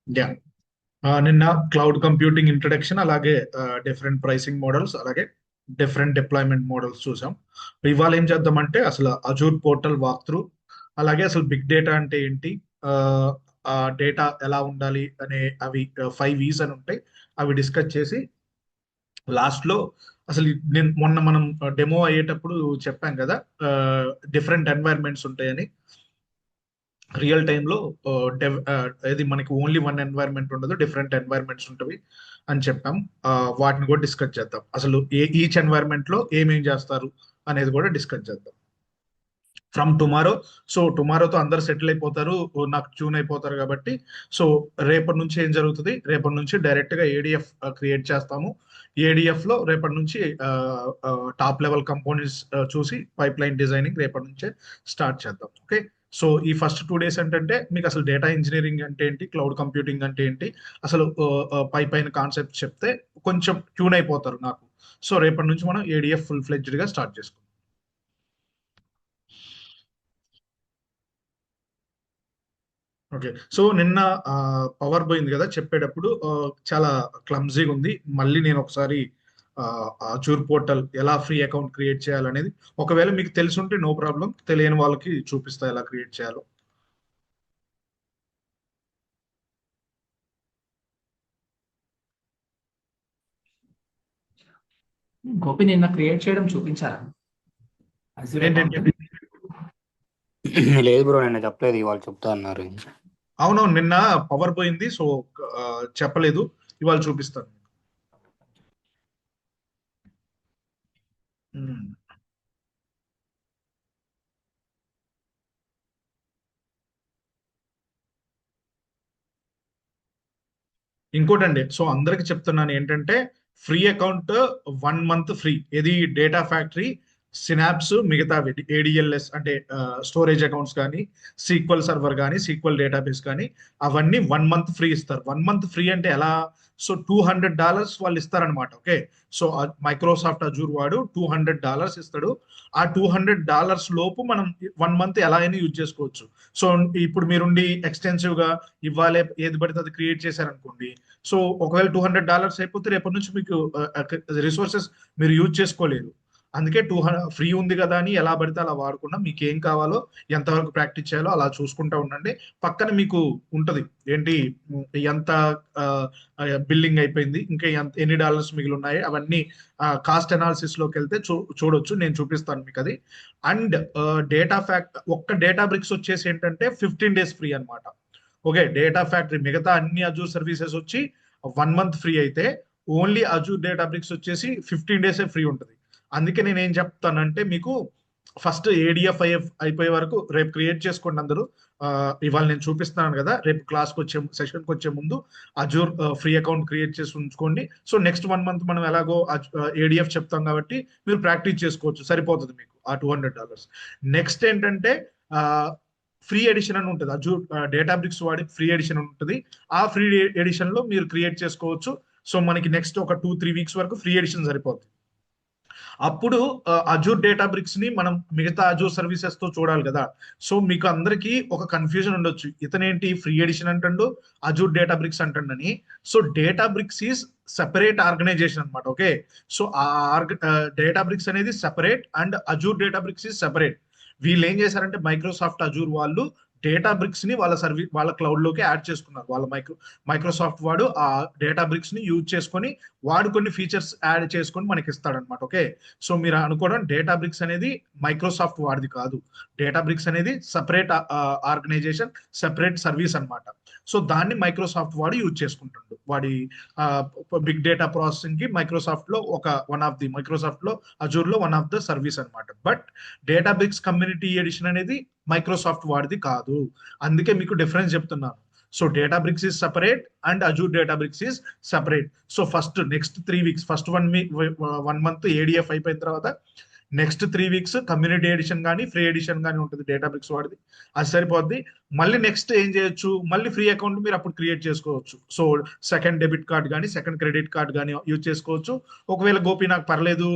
Yeah. నిన్న cloud computing introduction, అలాగే different pricing models, అలాగే డిఫరెంట్ డిప్లాయ్మెంట్ మోడల్స్ చూసాం. ఇవాళ ఏం చేద్దామంటే అసలు అజూర్ పోర్టల్ వాక్ త్రూ, అలాగే అసలు బిగ్ డేటా అంటే ఏంటి, ఆ ఆ డేటా ఎలా ఉండాలి అనే అవి 5 E's అని ఉంటాయి. అవి డిస్కస్ చేసి లాస్ట్ లో అసలు నేను మొన్న మనం డెమో అయ్యేటప్పుడు చెప్పాం కదా, డిఫరెంట్ ఎన్వైర్న్మెంట్స్ ఉంటాయని. రియల్ టైంలో ఇది మనకి ఓన్లీ వన్ ఎన్వైర్న్మెంట్ ఉండదు, డిఫరెంట్ ఎన్వైర్న్మెంట్స్ ఉంటవి అని చెప్పాం. వాటిని కూడా డిస్కస్ చేద్దాం. అసలు ఈచ్ ఎన్వైర్న్మెంట్ లో ఏమేం చేస్తారు అనేది కూడా డిస్కస్ చేద్దాం ఫ్రమ్ టుమారో. సో టుమారోతో అందరు సెటిల్ అయిపోతారు, నాకు ట్యూన్ అయిపోతారు కాబట్టి. సో రేపటి నుంచి ఏం జరుగుతుంది, రేపటి నుంచి డైరెక్ట్ గా ఏడిఎఫ్ క్రియేట్ చేస్తాము. ఏడిఎఫ్ లో రేపటి నుంచి టాప్ లెవెల్ కంపోనెంట్స్ చూసి పైప్ లైన్ డిజైనింగ్ రేపటి నుంచే స్టార్ట్ చేద్దాం. ఓకే. సో ఈ ఫస్ట్ 2 days ఏంటంటే మీకు అసలు డేటా ఇంజనీరింగ్ అంటే ఏంటి, క్లౌడ్ కంప్యూటింగ్ అంటే ఏంటి, అసలు పై పైన కాన్సెప్ట్ చెప్తే కొంచెం ట్యూన్ అయిపోతారు నాకు. సో రేపటి నుంచి మనం ఏడిఎఫ్ ఫుల్ ఫ్లెడ్జ్డ్ గా స్టార్ట్ చేసుకుందాం. ఓకే. సో నిన్న పవర్ పోయింది కదా చెప్పేటప్పుడు, చాలా క్లమ్జీగా ఉంది. మళ్ళీ నేను ఒకసారి అజూర్ పోర్టల్ ఎలా ఫ్రీ అకౌంట్ క్రియేట్ చేయాలనేది, ఒకవేళ మీకు తెలిసి ఉంటే నో ప్రాబ్లం, తెలియని వాళ్ళకి చూపిస్తా ఎలా క్రియేట్ చేయాలో. గోపి నిన్న క్రియేట్ చేయడం చూపించారా అజూర్ ఏంటంటే అకౌంట్? లేదు బ్రో, నేను చెప్పలేదు, ఇవాళ చెప్తా అన్నారు. అవునవును, నిన్న పవర్ పోయింది, సో చెప్పలేదు. ఇవాళ చూపిస్తాను. ఉమ్. ఇంకోటండి, సో అందరికి చెప్తున్నాను ఏంటంటే ఫ్రీ అకౌంట్ 1 month ఫ్రీ. ఇది డేటా ఫ్యాక్టరీ, సినాప్స్, మిగతా ఏడిఎల్ఎస్ అంటే స్టోరేజ్ అకౌంట్స్ కానీ, సీక్వల్ సర్వర్ కానీ, సీక్వల్ డేటాబేస్ కానీ, అవన్నీ 1 month ఫ్రీ ఇస్తారు. 1 month ఫ్రీ అంటే ఎలా, సో $200 వాళ్ళు ఇస్తారనమాట. ఓకే. సో మైక్రోసాఫ్ట్ అజూర్ వాడు $200 ఇస్తాడు. ఆ $200 లోపు మనం 1 month ఎలా అయినా యూజ్ చేసుకోవచ్చు. సో ఇప్పుడు మీరుండి ఎక్స్టెన్సివ్ గా ఇవ్వాలి ఏది పడితే అది క్రియేట్ చేశారనుకోండి, సో ఒకవేళ $200 అయిపోతే రేపటి నుంచి మీకు రిసోర్సెస్ మీరు యూజ్ చేసుకోలేరు. అందుకే ఫ్రీ ఉంది కదా అని ఎలా పడితే అలా వాడకుండా మీకు ఏం కావాలో, ఎంతవరకు ప్రాక్టీస్ చేయాలో అలా చూసుకుంటా ఉండండి. పక్కన మీకు ఉంటది ఏంటి, ఎంత బిల్లింగ్ అయిపోయింది, ఇంకా ఎన్ని డాలర్స్ మిగిలి ఉన్నాయి, అవన్నీ కాస్ట్ అనాలిసిస్ లోకి వెళ్తే చూడొచ్చు. నేను చూపిస్తాను మీకు అది. అండ్ డేటా ఫ్యాక్ట్ ఒక్క డేటా బ్రిక్స్ వచ్చేసి ఏంటంటే 15 days ఫ్రీ అన్నమాట. ఓకే. డేటా ఫ్యాక్టరీ మిగతా అన్ని అజూర్ సర్వీసెస్ వచ్చి 1 month ఫ్రీ అయితే, ఓన్లీ అజూర్ డేటా బ్రిక్స్ వచ్చేసి 15 days ఫ్రీ ఉంటుంది. అందుకే నేను ఏం చెప్తానంటే మీకు ఫస్ట్ ఏడిఎఫ్ఐఎఫ్ అయిపోయే వరకు రేపు క్రియేట్ చేసుకోండి అందరూ. ఇవాళ నేను చూపిస్తున్నాను కదా, రేపు క్లాస్కి వచ్చే సెషన్కి వచ్చే ముందు అజూర్ ఫ్రీ అకౌంట్ క్రియేట్ చేసి ఉంచుకోండి. సో నెక్స్ట్ 1 month మనం ఎలాగో ఏడిఎఫ్ చెప్తాం కాబట్టి మీరు ప్రాక్టీస్ చేసుకోవచ్చు, సరిపోతుంది మీకు ఆ $200. నెక్స్ట్ ఏంటంటే ఫ్రీ ఎడిషన్ అని ఉంటుంది, అజూర్ డేటా బ్రిక్స్ వాడి ఫ్రీ ఎడిషన్ ఉంటుంది. ఆ ఫ్రీ ఎడిషన్ లో మీరు క్రియేట్ చేసుకోవచ్చు. సో మనకి నెక్స్ట్ ఒక 2-3 weeks వరకు ఫ్రీ ఎడిషన్ సరిపోతుంది. అప్పుడు అజూర్ డేటా బ్రిక్స్ ని మనం మిగతా అజూర్ సర్వీసెస్ తో చూడాలి కదా. సో మీకు అందరికి ఒక కన్ఫ్యూజన్ ఉండొచ్చు, ఇతనేంటి ఫ్రీ ఎడిషన్ అంటుండు, అజూర్ డేటా బ్రిక్స్ అంటుండని. So Databricks is separate organisation అనమాట. ఓకే. సో ఆ డేటా బ్రిక్స్ అనేది separate and Azure Databricks is separate. వీళ్ళు ఏం చేశారంటే మైక్రోసాఫ్ట్ అజూర్ వాళ్ళు డేటా బ్రిక్స్ ని వాళ్ళ క్లౌడ్ లోకి యాడ్ చేసుకున్నారు. వాళ్ళ మైక్రోసాఫ్ట్ వాడు ఆ డేటా బ్రిక్స్ ని యూజ్ చేసుకొని వాడు కొన్ని ఫీచర్స్ యాడ్ చేసుకొని మనకి ఇస్తాడనమాట. ఓకే. సో మీరు అనుకోవడం డేటా బ్రిక్స్ అనేది మైక్రోసాఫ్ట్ వాడిది కాదు. డేటా బ్రిక్స్ అనేది సపరేట్ ఆర్గనైజేషన్, సెపరేట్ సర్వీస్ అన్నమాట. సో దాన్ని మైక్రోసాఫ్ట్ వాడు యూజ్ చేసుకుంటుండు. వాడి బిగ్ డేటా ప్రాసెసింగ్ కి మైక్రోసాఫ్ట్ లో మైక్రోసాఫ్ట్ లో అజూర్ లో వన్ ఆఫ్ ద సర్వీస్ అన్నమాట. But Databricks community edition అనేది మైక్రోసాఫ్ట్ వాడిది కాదు. అందుకే మీకు డిఫరెన్స్ చెప్తున్నాను. So Databricks is separate and Azure Databricks is separate. So first next 3 weeks, first 1 month ADF అయిపోయిన తర్వాత నెక్స్ట్ 3 weeks కమ్యూనిటీ ఎడిషన్ కానీ ఫ్రీ ఎడిషన్ కానీ ఉంటుంది డేటా బ్రిక్స్ వాడిది. అది సరిపోద్ది. మళ్ళీ నెక్స్ట్ ఏం చేయొచ్చు, మళ్ళీ ఫ్రీ అకౌంట్ మీరు అప్పుడు క్రియేట్ చేసుకోవచ్చు. సో సెకండ్ డెబిట్ కార్డ్ కానీ సెకండ్ క్రెడిట్ కార్డ్ కానీ యూజ్ చేసుకోవచ్చు. ఒకవేళ గోపి నాకు పర్లేదు,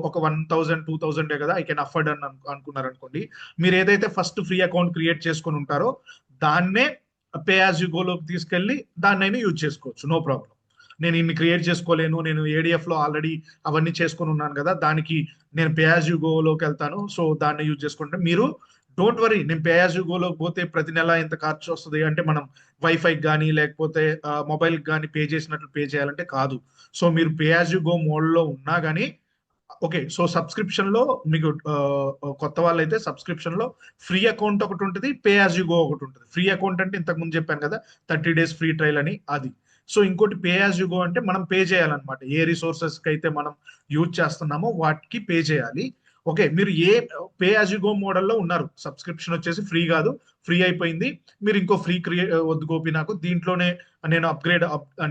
ఒక 1,000-2,000 కదా ఐ కెన్ అఫోర్డ్ అని అనుకున్నారు అనుకోండి, మీరు ఏదైతే ఫస్ట్ ఫ్రీ అకౌంట్ క్రియేట్ చేసుకొని ఉంటారో దాన్నే పే యాజ్ యూ గోలోకి తీసుకెళ్ళి దాన్నైనా యూజ్ చేసుకోవచ్చు, నో ప్రాబ్లం. నేను ఇన్ని క్రియేట్ చేసుకోలేను, నేను ఏడిఎఫ్ లో ఆల్రెడీ అవన్నీ చేసుకొని ఉన్నాను కదా, దానికి నేను పే యాజ్ యూ గోలోకి వెళ్తాను, సో దాన్ని యూజ్ చేసుకుంటే మీరు డోంట్ వరీ. నేను పే యాజ్ యూ గోలోకి పోతే ప్రతి నెల ఇంత ఖర్చు వస్తుంది అంటే మనం వైఫైకి కానీ లేకపోతే మొబైల్కి కానీ పే చేసినట్లు పే చేయాలంటే కాదు. సో మీరు పే యాజ్ యూ గో మోడ్లో ఉన్నా కానీ ఓకే. సో సబ్స్క్రిప్షన్ లో మీకు కొత్త వాళ్ళు అయితే సబ్స్క్రిప్షన్ లో ఫ్రీ అకౌంట్ ఒకటి ఉంటుంది, పే యాజ్ యూ గో ఒకటి ఉంటుంది. ఫ్రీ అకౌంట్ అంటే ఇంతకు ముందు చెప్పాను కదా, 30 days ఫ్రీ ట్రయల్ అని, అది. సో ఇంకోటి పే యాజ్ యూ గో అంటే మనం పే చేయాలన్నమాట. ఏ రిసోర్సెస్ కి అయితే మనం యూజ్ చేస్తున్నామో వాటికి పే చేయాలి. ఓకే, మీరు ఏ పే యాజ్ యూ గో మోడల్లో ఉన్నారు, సబ్స్క్రిప్షన్ వచ్చేసి ఫ్రీ కాదు, ఫ్రీ అయిపోయింది, మీరు ఇంకో ఫ్రీ వద్దు గోపి నాకు దీంట్లోనే నేను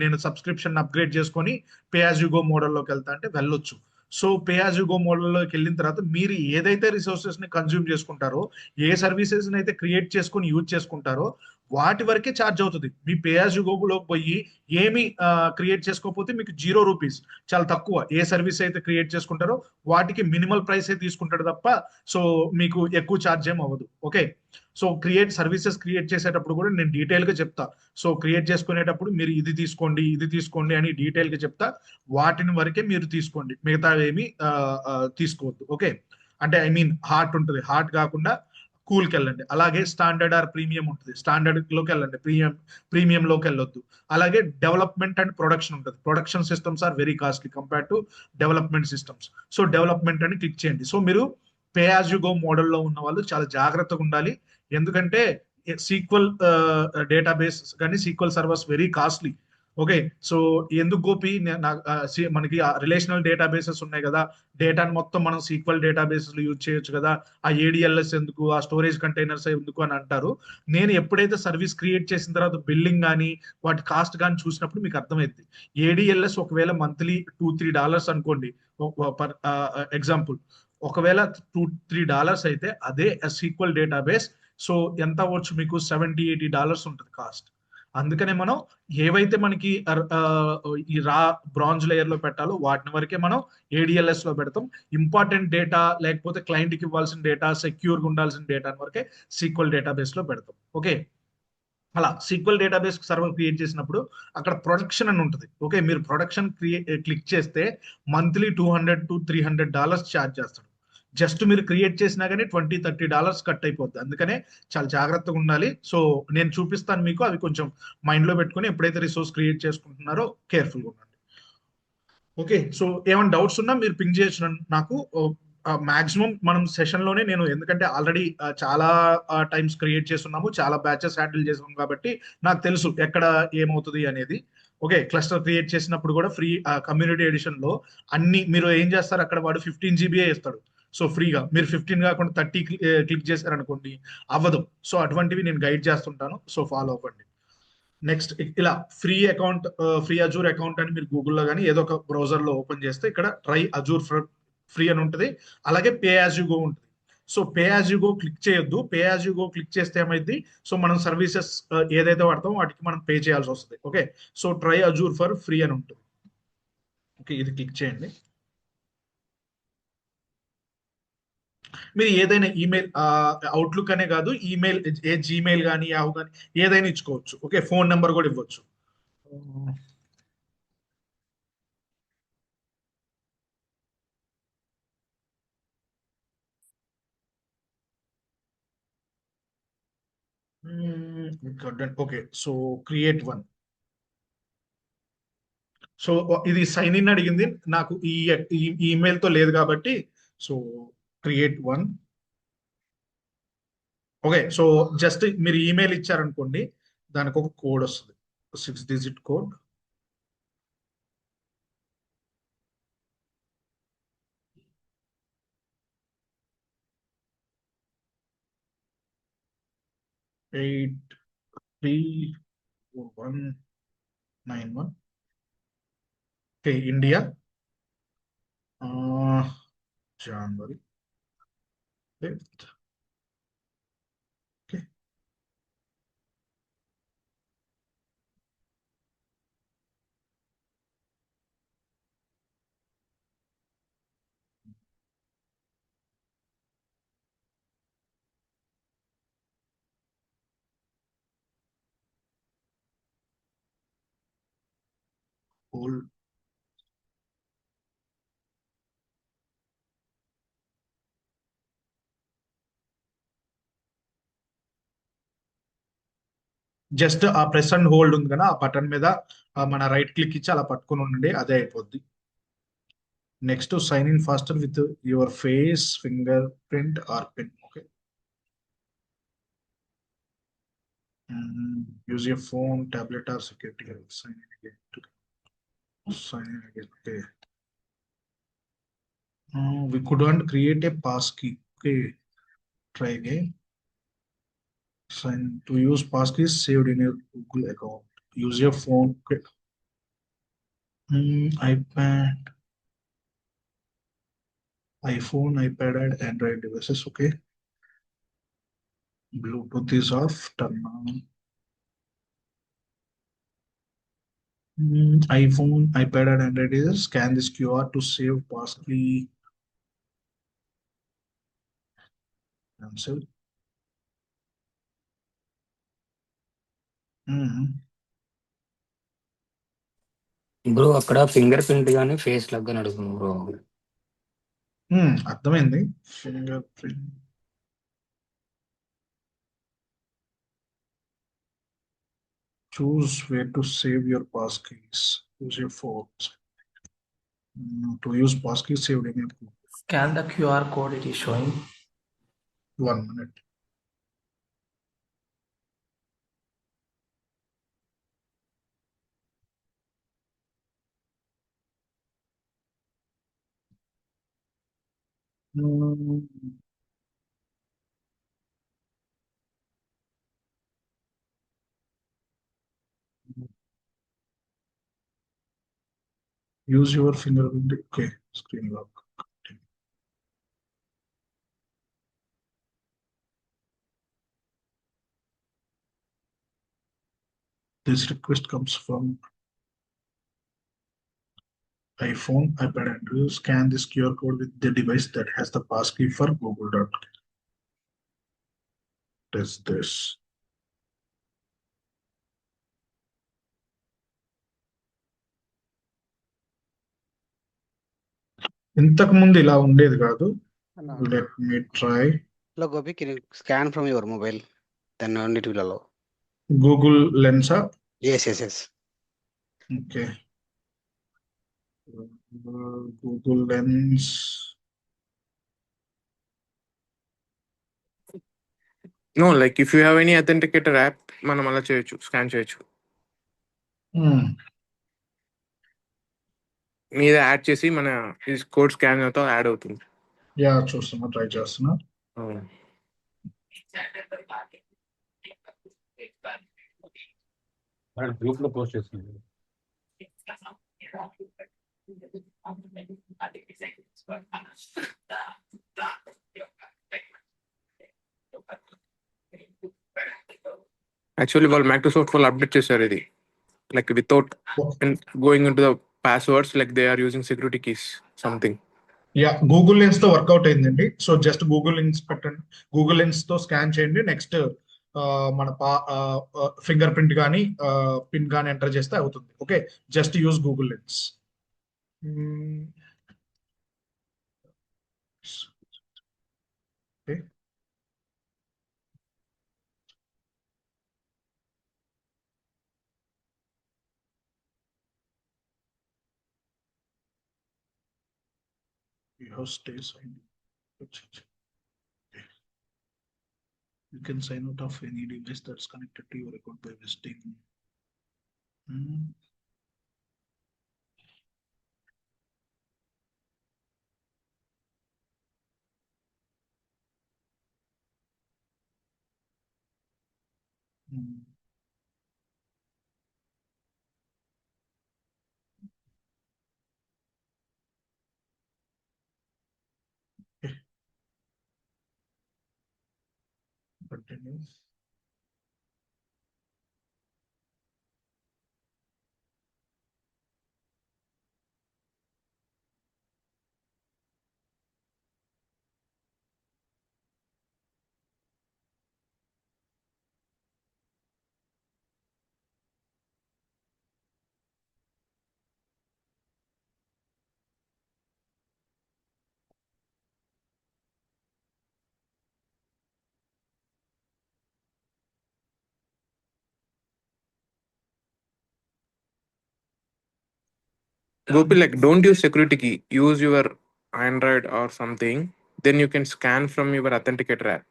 నేను సబ్స్క్రిప్షన్ అప్గ్రేడ్ చేసుకొని పే యాజ్ యూ గో మోడల్లోకి వెళ్తా అంటే వెళ్ళొచ్చు. So pay as you go మోడల్లోకి వెళ్ళిన తర్వాత మీరు ఏదైతే రిసోర్సెస్ ని కన్జ్యూమ్ చేసుకుంటారో, ఏ సర్వీసెస్ అయితే క్రియేట్ చేసుకొని యూజ్ చేసుకుంటారో వాటి వరకే ఛార్జ్ అవుతుంది. మీ పే యాజ్ యూ గోలోకి పోయి ఏమి క్రియేట్ చేసుకోకపోతే మీకు ₹0, చాలా తక్కువ. ఏ సర్వీస్ అయితే క్రియేట్ చేసుకుంటారో వాటికి మినిమల్ ప్రైస్ తీసుకుంటాడు తప్ప సో మీకు ఎక్కువ ఛార్జ్ ఏం అవ్వదు. ఓకే, సో సర్వీసెస్ క్రియేట్ చేసేటప్పుడు కూడా నేను డీటెయిల్ గా చెప్తా. సో క్రియేట్ చేసుకునేటప్పుడు మీరు ఇది తీసుకోండి ఇది తీసుకోండి అని డీటెయిల్ గా చెప్తా. వాటిని వరకే మీరు తీసుకోండి, మిగతా ఏమి తీసుకోవద్దు. ఓకే, అంటే ఐ మీన్ హార్ట్ ఉంటుంది, హార్ట్ కాకుండా కూల్కి వెళ్ళండి. అలాగే స్టాండర్డ్ ఆర్ ప్రీమియం ఉంటుంది, స్టాండర్డ్ లోకి వెళ్ళండి, ప్రీమియం లోకి వెళ్ళొద్దు. అలాగే డెవలప్మెంట్ అండ్ ప్రొడక్షన్ ఉంటుంది. Production systems are very costly compare to development systems. So development అని క్లిక్ చేయండి. సో మీరు పే యాజ్ యు గో మోడల్లో ఉన్న వాళ్ళు చాలా జాగ్రత్తగా ఉండాలి. ఎందుకంటే సీక్వల్ డేటాబేస్ కానీ SQL servers very costly. Okay, so ఎందుకు గోపి మనకి రిలేషనల్ డేటాబేసెస్ ఉన్నాయి కదా, డేటాను మొత్తం మనం సీక్వల్ డేటాబేసెస్ యూజ్ చేయొచ్చు కదా, ఆ ఏడిఎల్ఎస్ ఎందుకు, ఆ స్టోరేజ్ కంటైనర్స్ ఎందుకు అని అంటారు. నేను ఎప్పుడైతే సర్వీస్ క్రియేట్ చేసిన తర్వాత బిల్లింగ్ కానీ వాటి కాస్ట్ కానీ చూసినప్పుడు మీకు అర్థమైంది. ఏడిఎల్ఎస్ ఒకవేళ మంత్లీ $2-3 అనుకోండి పర్ ఎగ్జాంపుల్, ఒకవేళ $2-3 అయితే అదే సీక్వల్ డేటాబేస్ సో ఎంత అవ్వచ్చు మీకు $70-80 ఉంటుంది కాస్ట్. అందుకనే మనం ఏవైతే మనకి ఈ బ్రాంజ్ లేయర్ లో పెట్టాలో వాటిని వరకే మనం ఏడిఎల్ఎస్ లో పెడతాం. ఇంపార్టెంట్ డేటా లేకపోతే క్లయింట్ కి ఇవ్వాల్సిన డేటా, సెక్యూర్ గా ఉండాల్సిన డేటా వరకే సీక్వల్ డేటాబేస్ లో పెడతాం. ఓకే, అలా సీక్వల్ డేటాబేస్ సర్వర్ క్రియేట్ చేసినప్పుడు అక్కడ ప్రొడక్షన్ అని ఉంటుంది. ఓకే, మీరు ప్రొడక్షన్ క్లిక్ చేస్తే మంత్లీ $200-300 ఛార్జ్ చేస్తాడు. జస్ట్ మీరు క్రియేట్ చేసినా కానీ $20-30 కట్ అయిపోద్ది. అందుకనే చాలా జాగ్రత్తగా ఉండాలి. సో నేను చూపిస్తాను మీకు, అవి కొంచెం మైండ్ లో పెట్టుకుని ఎప్పుడైతే రిసోర్స్ క్రియేట్ చేసుకుంటున్నారో కేర్ఫుల్ గా ఉండండి. ఓకే, సో ఏమైనా డౌట్స్ ఉన్నా మీరు పింగ్ చేయొచ్చు నాకు. మాక్సిమం మనం సెషన్ లోనే నేను, ఎందుకంటే ఆల్రెడీ చాలా టైమ్స్ క్రియేట్ చేస్తున్నాము, చాలా బ్యాచెస్ హ్యాండిల్ చేస్తున్నాం కాబట్టి నాకు తెలుసు ఎక్కడ ఏమవుతుంది అనేది. ఓకే, క్లస్టర్ క్రియేట్ చేసినప్పుడు కూడా ఫ్రీ కమ్యూనిటీ ఎడిషన్ లో అన్ని మీరు ఏం చేస్తారు, అక్కడ వాడు 15 GB ఇస్తాడు. సో ఫ్రీగా మీరు 15 కాకుండా 30 క్లిక్ చేశారనుకోండి అవ్వదు. సో అటువంటివి నేను గైడ్ చేస్తుంటాను, సో ఫాలో అవ్వండి. నెక్స్ట్ ఇలా ఫ్రీ అజూర్ అకౌంట్ అని మీరు గూగుల్లో కానీ ఏదో ఒక బ్రౌజర్ లో ఓపెన్ చేస్తే ఇక్కడ ట్రై అజూర్ ఫ్రీ అని ఉంటుంది. అలాగే పే యాజ్ యు గో ఉంటుంది. So pay as you go click చేయొద్దు. Pay as you go click చేస్తే ఏమైంది, సో మనం సర్వీసెస్ ఏదైతే వాడతామో వాటికి మనం పే చేయాల్సి వస్తుంది. Okay, so try Azure for free అని ఉంటుంది. ఓకే, ఇది క్లిక్ చేయండి. మీరు ఏదైనా ఈమెయిల్, అవుట్లుక్ అనే కాదు, ఈమెయిల్ ఏ జీమెయిల్ కానీ యాహూ కానీ ఏదైనా ఇచ్చుకోవచ్చు. ఓకే, ఫోన్ నెంబర్ కూడా ఇవ్వచ్చు. Okay, so create one. So ఇది సైన్ ఇన్ అడిగింది నాకు, ఈ ఈమెయిల్ తో లేదు కాబట్టి so create one. Okay, so just మీరు ఈమెయిల్ ఇచ్చారనుకోండి, దానికి ఒక కోడ్ వస్తుంది, 6 digit code. Eight three 191. Okay, India, January 5th. Okay, Hold. Just ఆ ప్రెస్ అండ్ హోల్డ్ ఉంది కదా, ఆ బటన్ మీద మన రైట్ క్లిక్ ఇచ్చి అలా పట్టుకుని ఉండండి, అదే అయిపోద్ది. Next sign in faster with your face, fingerprint or pin. Okay, use your phone, tablet or security. Sign in again. Sign in again. Okay. We couldn't create a passkey. Okay. Try again. Sign to use passkey is saved in your Google account. Use your phone. Okay. iPad, iPhone, iPad, and Android devices. Okay. Bluetooth is off. Turn on. iPhone, iPad, and Android devices. Scan this QR to save passkey. Cancel. Bro అక్కడ finger print కానీ face log కానీ అడుగుతుంది bro. అర్థమైంది. Finger print. Choose where to save your passkeys. Use your phone. To use passkey saved in your phone. Scan the QR code it is showing. 1 minute. Mm, Use your fingerprint. Okay, screen lock. This request comes from iPhone, iPad, Android. Scan this QR code with the device that has the passkey for Google. Test this. ఇంతకు ముందు ఇలా ఉండేది కాదు. Let me try. Hello Gopi, can you scan from your mobile? Then only it will allow. Google Lens. Yes, yes, yes. Okay. Google Lens. No, like if you have any authenticator app, మనం అలా చేయొచ్చు, scan చేయొచ్చు. మీద add చేసి మన code scan అవుతా add అవుతుంది. Yeah, చూస్తున్నా, ట్రై చేస్తున్నా. గ్రూప్ లో పోస్ట్ చేస్తుంది. యాక్చువల్లీ వాళ్ళు మైక్రోసాఫ్ట్ వాళ్ళు అప్డేట్ చేశారు ఇది, like without going in to the passwords, like they are using security keys something. Yeah, Google Lens తో వర్కౌట్ అయిందండి. సో జస్ట్ గూగుల్ లెన్స్ పెట్టండి, గూగుల్ లెన్స్ తో స్కాన్ చేయండి. నెక్స్ట్ మన ఫింగర్ ప్రింట్ కానీ పిన్ కానీ ఎంటర్ చేస్తే అవుతుంది. Okay, just use Google Lens. Okay, you have stay signed. You can sign out of any device that's connected to your account by visiting. Continue. Gopi, like, don't use security key. Use your Android or something. Then you can scan from your authenticator app.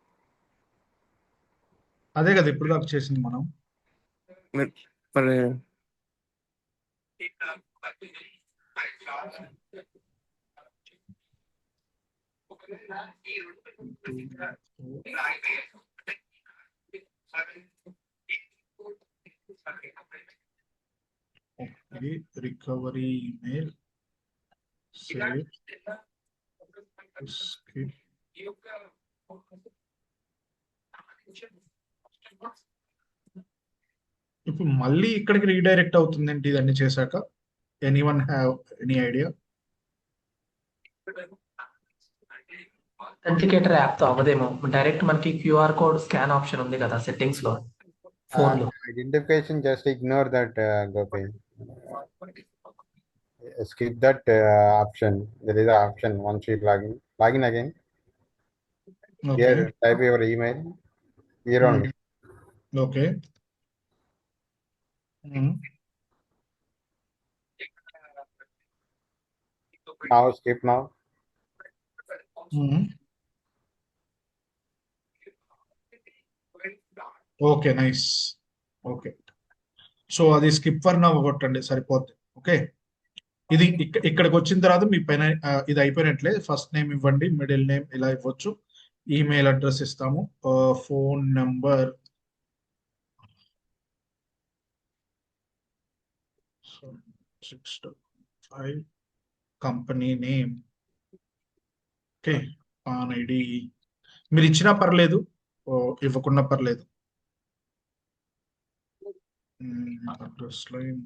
అదే కదా ఇప్పుడు దాకా చేసింది మనం. మరి recovery email save skip. ఇప్పుడు మళ్ళీ ఇక్కడికి రీడైరెక్ట్ అవుతుంది ఏంటి ఇదన్నీ చేశాక? Anyone have any idea? Authenticator app తో అవ్వదేమో, డైరెక్ట్ మనకి క్యూఆర్ కోడ్ స్కాన్ ఆప్షన్ ఉంది కదా సెట్టింగ్స్ లో ఫోన్ లో. Identification, just ignore that, Gopi. Skip that option. There is an option once you log in again. Okay Here, type your email. Here only. Okay. Now skip now. Okay nice. Okay, so అది skip for now కొట్టండి సరిపోద్ది. Okay, ఇది ఇక్కడికి వచ్చిన తర్వాత మీ పైన ఇది అయిపోయినట్లే. First name ఇవ్వండి, మిడిల్ నేమ్ ఇలా ఇవ్వచ్చు, ఈమెయిల్ అడ్రస్ ఇస్తాము, phone number 655, company name, okay, pan ID మీరు ఇచ్చినా పర్లేదు, ఇవ్వకున్నా పర్లేదు. Address line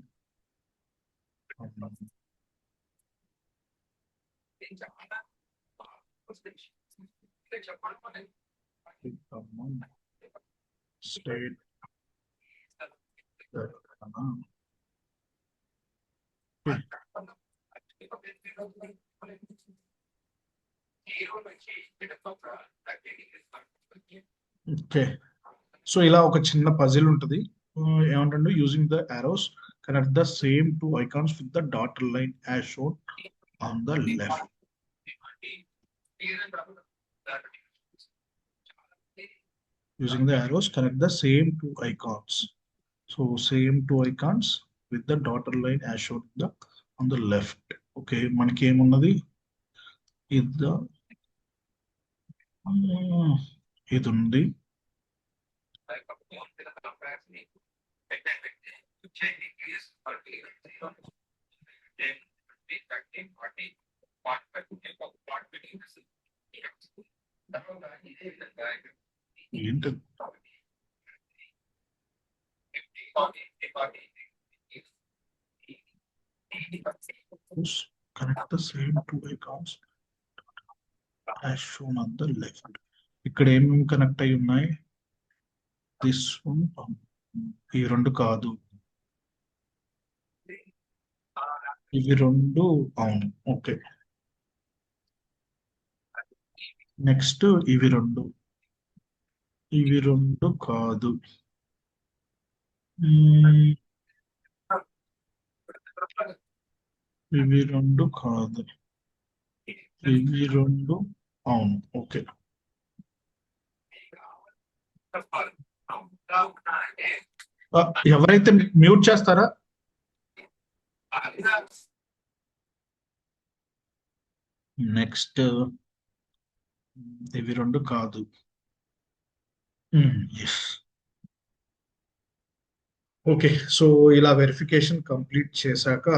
state okay. So ఇలా ఒక చిన్న పజిల్ ఉంటుంది. ఏమంటే using the arrows connect the same two icons with the dotted line as shown on the left. Using the arrows connect the same two icons. So same two icons with the dotted line as shown on the left. Okay, మనకి ఏమున్నది ఇది ఉంది. ఏంటి connect the same two icons as shown on the left. ఇక్కడ ఏమేమి connect అయి ఉన్నాయి? This one, ఈ రెండు కాదు, ఇవి రెండు అవును. ఓకే, నెక్స్ట్ ఇవి రెండు కాదు, ఇవి రెండు కాదు, ఇవి రెండు అవును. ఓకే, ఎవరైతే మ్యూట్ చేస్తారా? నెక్స్ట్ ఇవి రెండు కాదు. Yes, okay. సో ఇలా వెరిఫికేషన్ కంప్లీట్ చేశాక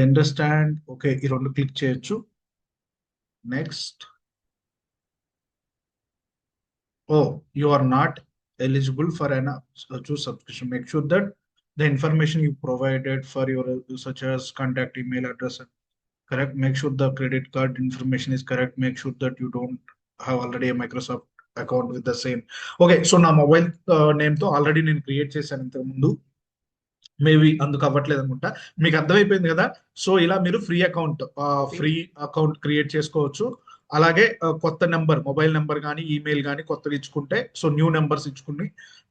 అండర్స్టాండ్, ఓకే, ఈ రెండు క్లిక్ చేయొచ్చు. Next, you are not eligible for an choose subscription. Make sure that the information you provided for your such as contact, email address correct. Make sure the credit card information is correct. Make sure that you don't have already a Microsoft account with the same. Okay, so నా mobile name తో already నేను create చేశాను ఇంతకు ముందు, maybe అందుకు అవ్వట్లేదు అనుకుంటా. మీకు అర్థమైపోయింది కదా. సో ఇలా మీరు ఫ్రీ అకౌంట్ క్రియేట్ చేసుకోవచ్చు. అలాగే కొత్త నెంబర్, మొబైల్ నెంబర్ కానీ ఈమెయిల్ కానీ కొత్తగా ఇచ్చుకుంటే సో న్యూ నెంబర్స్ ఇచ్చుకుని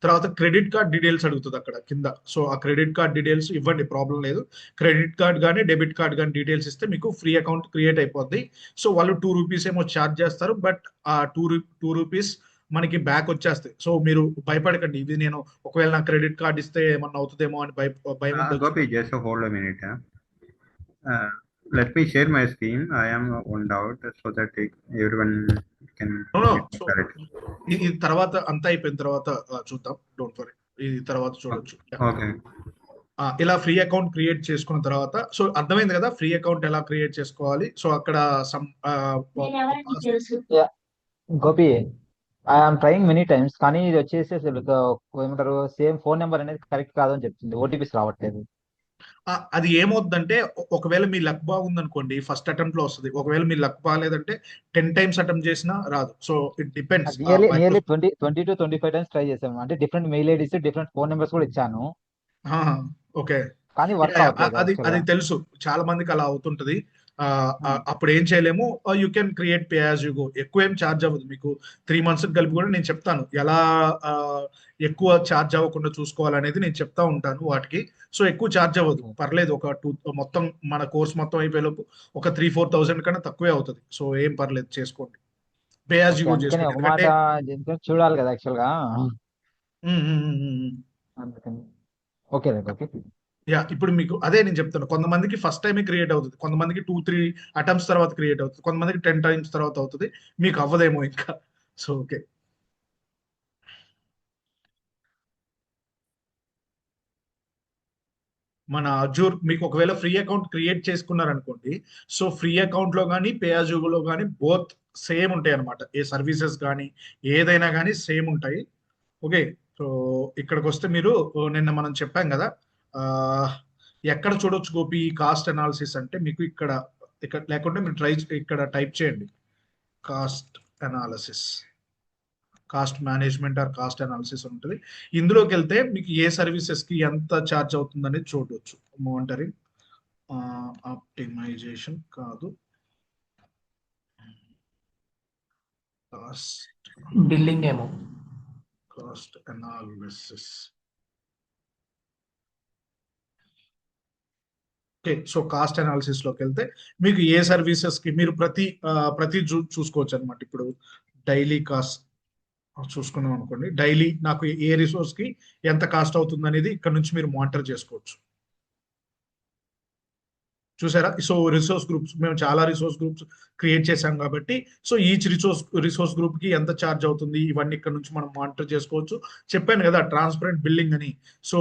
తర్వాత క్రెడిట్ కార్డ్ డీటెయిల్స్ అడుగుతుంది అక్కడ కింద. సో ఆ క్రెడిట్ కార్డ్ డీటెయిల్స్ ఇవ్వండి, ప్రాబ్లం లేదు. క్రెడిట్ కార్డ్ కానీ డెబిట్ కార్డ్ కానీ డీటెయిల్స్ ఇస్తే మీకు ఫ్రీ అకౌంట్ క్రియేట్ అయిపోద్ది. సో వాళ్ళు ₹2 ఏమో ఛార్జ్ చేస్తారు, బట్ ఆ ₹2 మనకి బ్యాక్ వచ్చేస్తాయి. సో మీరు భయపడకండి, ఇది నేను ఒకవేళ నా క్రెడిట్ కార్డ్ ఇస్తే ఏమన్నా అవుతుందేమో అని భయం ఉండొచ్చు. Gopi, just hold a minute. Let me share my screen. I am on doubt so that everyone can No, no. get So, clarity. ఇది తర్వాత అంతా అయిపోయిన తర్వాత చూద్దాం, డోంట్ వరీ, ఇది తర్వాత చూడొచ్చు. Okay. ఇలా ఫ్రీ అకౌంట్ క్రియేట్ చేసుకున్న తర్వాత సో అర్థమైంది కదా ఫ్రీ అకౌంట్ ఎలా క్రియేట్ చేసుకోవాలి. సో అక్కడ Gopi, I'm trying many times, కానీ ఇది వచ్చేసి అసలు ఏమంటారు, సేమ్ ఫోన్ నెంబర్ అనేది కరెక్ట్ కాదని చెప్తుంది, ఓటీపీస్ రావట్లేదు. అది ఏమవుతుందంటే ఒకవేళ మీ లక్ బాగుంది అనుకోండి ఫస్ట్ అటెంప్ట్ లో వస్తుంది, ఒకవేళ మీ లక్ బాగాలేదంటే 10 times అటెంప్ట్ చేసినా రాదు. So it depends. Nearly 20 to 25 times try చేసాము, అంటే different mail IDs different phone numbers కూడా ఇచ్చాను, ఓకే, కానీ వర్క్ అది అది తెలుసు, చాలా మందికి అలా అవుతుంటది. అప్పుడు ఏం చేయలేము. You can create pay as you go. ఎక్కువ ఏం ఛార్జ్ అవ్వదు మీకు, 3 months కలిపి కూడా నేను చెప్తాను ఎలా ఎక్కువ ఛార్జ్ అవ్వకుండా చూసుకోవాలనేది నేను చెప్తా ఉంటాను వాటికి. సో ఎక్కువ ఛార్జ్ అవ్వదు, పర్లేదు. ఒక మొత్తం మన కోర్స్ మొత్తం అయిపోయేలోపు ఒక 3-4 thousand కన్నా తక్కువే అవుతుంది. సో ఏం పర్లేదు, చేసుకోండి, పే యాజ్ యూ గో చేసుకోండి. ఒక మాట చూడాలి కదా యాక్చువల్ గా, అందుకని ఓకే ఓకే. ఇప్పుడు మీకు అదే నేను చెప్తాను, కొంతమందికి ఫస్ట్ టైమే క్రియేట్ అవుతుంది, కొంతమందికి 2-3 attempts తర్వాత క్రియేట్ అవుతుంది, కొంతమందికి 10 times తర్వాత అవుతుంది, మీకు అవ్వదేమో ఇంకా. సో ఓకే, మన అజూర్ మీకు ఒకవేళ ఫ్రీ అకౌంట్ క్రియేట్ చేసుకున్నారనుకోండి, సో ఫ్రీ అకౌంట్ లో కానీ పే యాజ్ యూ గో కానీ బోత్ సేమ్ ఉంటాయి అనమాట. ఏ సర్వీసెస్ కానీ ఏదైనా కానీ సేమ్ ఉంటాయి. ఓకే, సో ఇక్కడికి వస్తే మీరు నిన్న మనం చెప్పాం కదా, ఎక్కడ చూడొచ్చు గోపి కాస్ట్ అనాలిసిస్ అంటే, మీకు ఇక్కడ లేకుంటే మీరు ఇక్కడ టైప్ చేయండి cost analysis, cost management or cost analysis ఉంటుంది. ఇందులోకి వెళ్తే మీకు ఏ సర్వీసెస్ కి ఎంత ఛార్జ్ అవుతుంది అనేది చూడవచ్చు. మానిటరింగ్, ఆప్టిమైజేషన్ కాదు, కాస్ట్ బిల్లింగ్ ఏమో, cost analysis. Okay, so cost analysis లోకి వెళ్తే మీకు ఏ సర్వీసెస్ కి మీరు ప్రతి చూసుకోవచ్చు అనమాట. ఇప్పుడు డైలీ కాస్ట్ చూసుకున్నాం అనుకోండి, డైలీ నాకు ఏ రిసోర్స్ కి ఎంత కాస్ట్ అవుతుంది అనేది ఇక్కడ నుంచి మీరు మానిటర్ చేసుకోవచ్చు. చూసారా? సో రిసోర్స్ గ్రూప్స్, మేము చాలా రిసోర్స్ గ్రూప్స్ క్రియేట్ చేశాం కాబట్టి సో ఈచ్ రిసోర్స్ గ్రూప్ కి ఎంత ఛార్జ్ అవుతుంది ఇవన్నీ ఇక్కడ నుంచి మనం మానిటర్ చేసుకోవచ్చు. చెప్పాను కదా ట్రాన్స్పరెంట్ బిల్లింగ్ అని. సో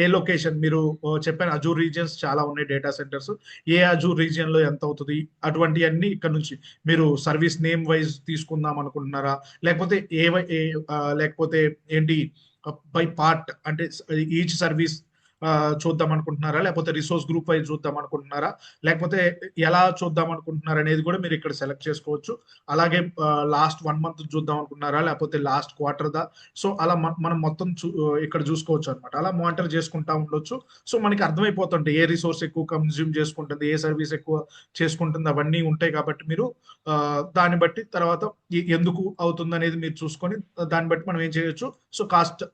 ఏ లొకేషన్ మీరు చెప్పాను, అజూర్ రీజియన్స్ చాలా ఉన్నాయి డేటా సెంటర్స్, ఏ అజూర్ రీజియన్ లో ఎంత అవుతుంది అటువంటివన్నీ ఇక్కడ నుంచి మీరు సర్వీస్ నేమ్ వైజ్ తీసుకుందాం అనుకుంటున్నారా, లేకపోతే లేకపోతే ఏంటి బై పార్ట్ అంటే ఈచ్ సర్వీస్ చూద్దాం అనుకుంటున్నారా, లేకపోతే రిసోర్స్ గ్రూప్ వైజ్ చూద్దాం అనుకుంటున్నారా, లేకపోతే ఎలా చూద్దాం అనుకుంటున్నారా అనేది కూడా మీరు ఇక్కడ సెలెక్ట్ చేసుకోవచ్చు. అలాగే లాస్ట్ 1 month చూద్దాం అనుకుంటున్నారా, లేకపోతే లాస్ట్ క్వార్టర్ దా, సో అలా మనం మొత్తం ఇక్కడ చూసుకోవచ్చు అనమాట. అలా మానిటర్ చేసుకుంటా ఉండొచ్చు. సో మనకి అర్థమైపోతుంటే ఏ రిసోర్స్ ఎక్కువ కన్జ్యూమ్ చేసుకుంటుంది, ఏ సర్వీస్ ఎక్కువ చేసుకుంటుంది, అవన్నీ ఉంటాయి. కాబట్టి మీరు దాన్ని బట్టి తర్వాత ఎందుకు అవుతుంది అనేది మీరు చూసుకొని దాన్ని బట్టి మనం ఏం చేయొచ్చు, సో కాస్ట్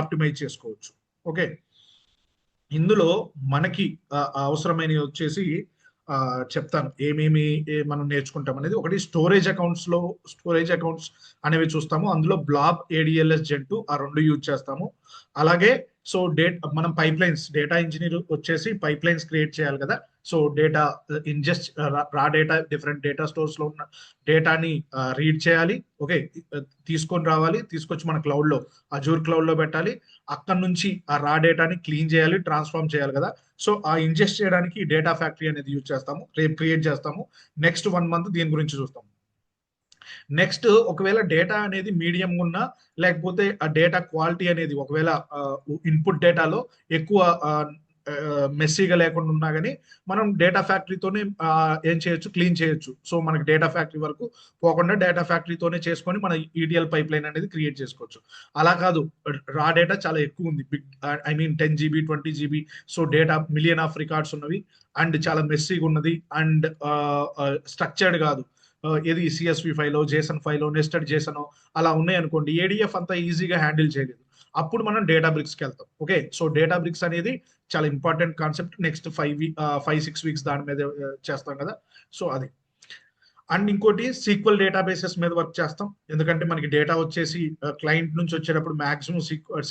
ఆప్టిమైజ్ చేసుకోవచ్చు. ఓకే, ఇందులో మనకి అవసరమైనవి వచ్చేసి చెప్తాను ఏమేమి మనం నేర్చుకుంటాం అనేది. ఒకటి స్టోరేజ్ అకౌంట్స్ అనేవి చూస్తాము. అందులో బ్లాబ్, ADLS, Gen2 ఆ 2 యూజ్ చేస్తాము. అలాగే సో మనం డేటా ఇంజనీర్ వచ్చేసి పైప్ లైన్స్ క్రియేట్ చేయాలి కదా. సో డేటా ఇంజెస్ట్, రా డేటా డిఫరెంట్ డేటా స్టోర్స్ లో ఉన్న డేటాని రీడ్ చేయాలి. ఓకే, తీసుకొని రావాలి, తీసుకొచ్చి మన క్లౌడ్ లో అజూర్ క్లౌడ్ లో పెట్టాలి. అక్కడ నుంచి ఆ రా డేటాని క్లీన్ చేయాలి, ట్రాన్స్ఫార్మ్ చేయాలి కదా. సో ఆ ఇంజెస్ట్ చేయడానికి డేటా ఫ్యాక్టరీ అనేది యూజ్ చేస్తాము, రేపు క్రియేట్ చేస్తాము. నెక్స్ట్ 1 month దీని గురించి చూస్తాము. నెక్స్ట్ ఒకవేళ డేటా అనేది మీడియం ఉన్నా, లేకపోతే ఆ డేటా క్వాలిటీ అనేది ఒకవేళ ఇన్పుట్ డేటాలో ఎక్కువ మెస్సీగా లేకుండా ఉన్నా కానీ మనం డేటా ఫ్యాక్టరీతోనే ఏం చేయొచ్చు, క్లీన్ చేయొచ్చు. సో మనకి డేటా ఫ్యాక్టరీ వరకు పోకుండా డేటా ఫ్యాక్టరీతోనే చేసుకొని మన ETL పైప్ లైన్ అనేది క్రియేట్ చేసుకోవచ్చు. అలా కాదు, రా డేటా చాలా ఎక్కువ ఉంది, 10 GB 20 GB, so data million of records ఉన్నవి అండ్ చాలా మెస్సీగా ఉన్నది అండ్ స్ట్రక్చర్డ్ కాదు. ఏది సిఎస్వి ఫైలో, జేసన్ ఫైలో, నెస్టెడ్ జేసనో అలా ఉన్నాయి అనుకోండి, ఏడిఎఫ్ అంతా ఈజీగా హ్యాండిల్ చేయలేదు. అప్పుడు మనం డేటాబ్రిక్స్కి వెళ్తాం. ఓకే, సో డేటాబ్రిక్స్ అనేది చాలా ఇంపార్టెంట్ కాన్సెప్ట్. నెక్స్ట్ 5-6 వీక్స్ దాని మీద చేస్తాం కదా, సో అది. అండ్ ఇంకోటి సీక్వెల్ డేటాబేసెస్ మీద వర్క్ చేస్తాం. ఎందుకంటే మనకి డేటా వచ్చేసి క్లయింట్ నుంచి వచ్చేటప్పుడు మాక్సిమం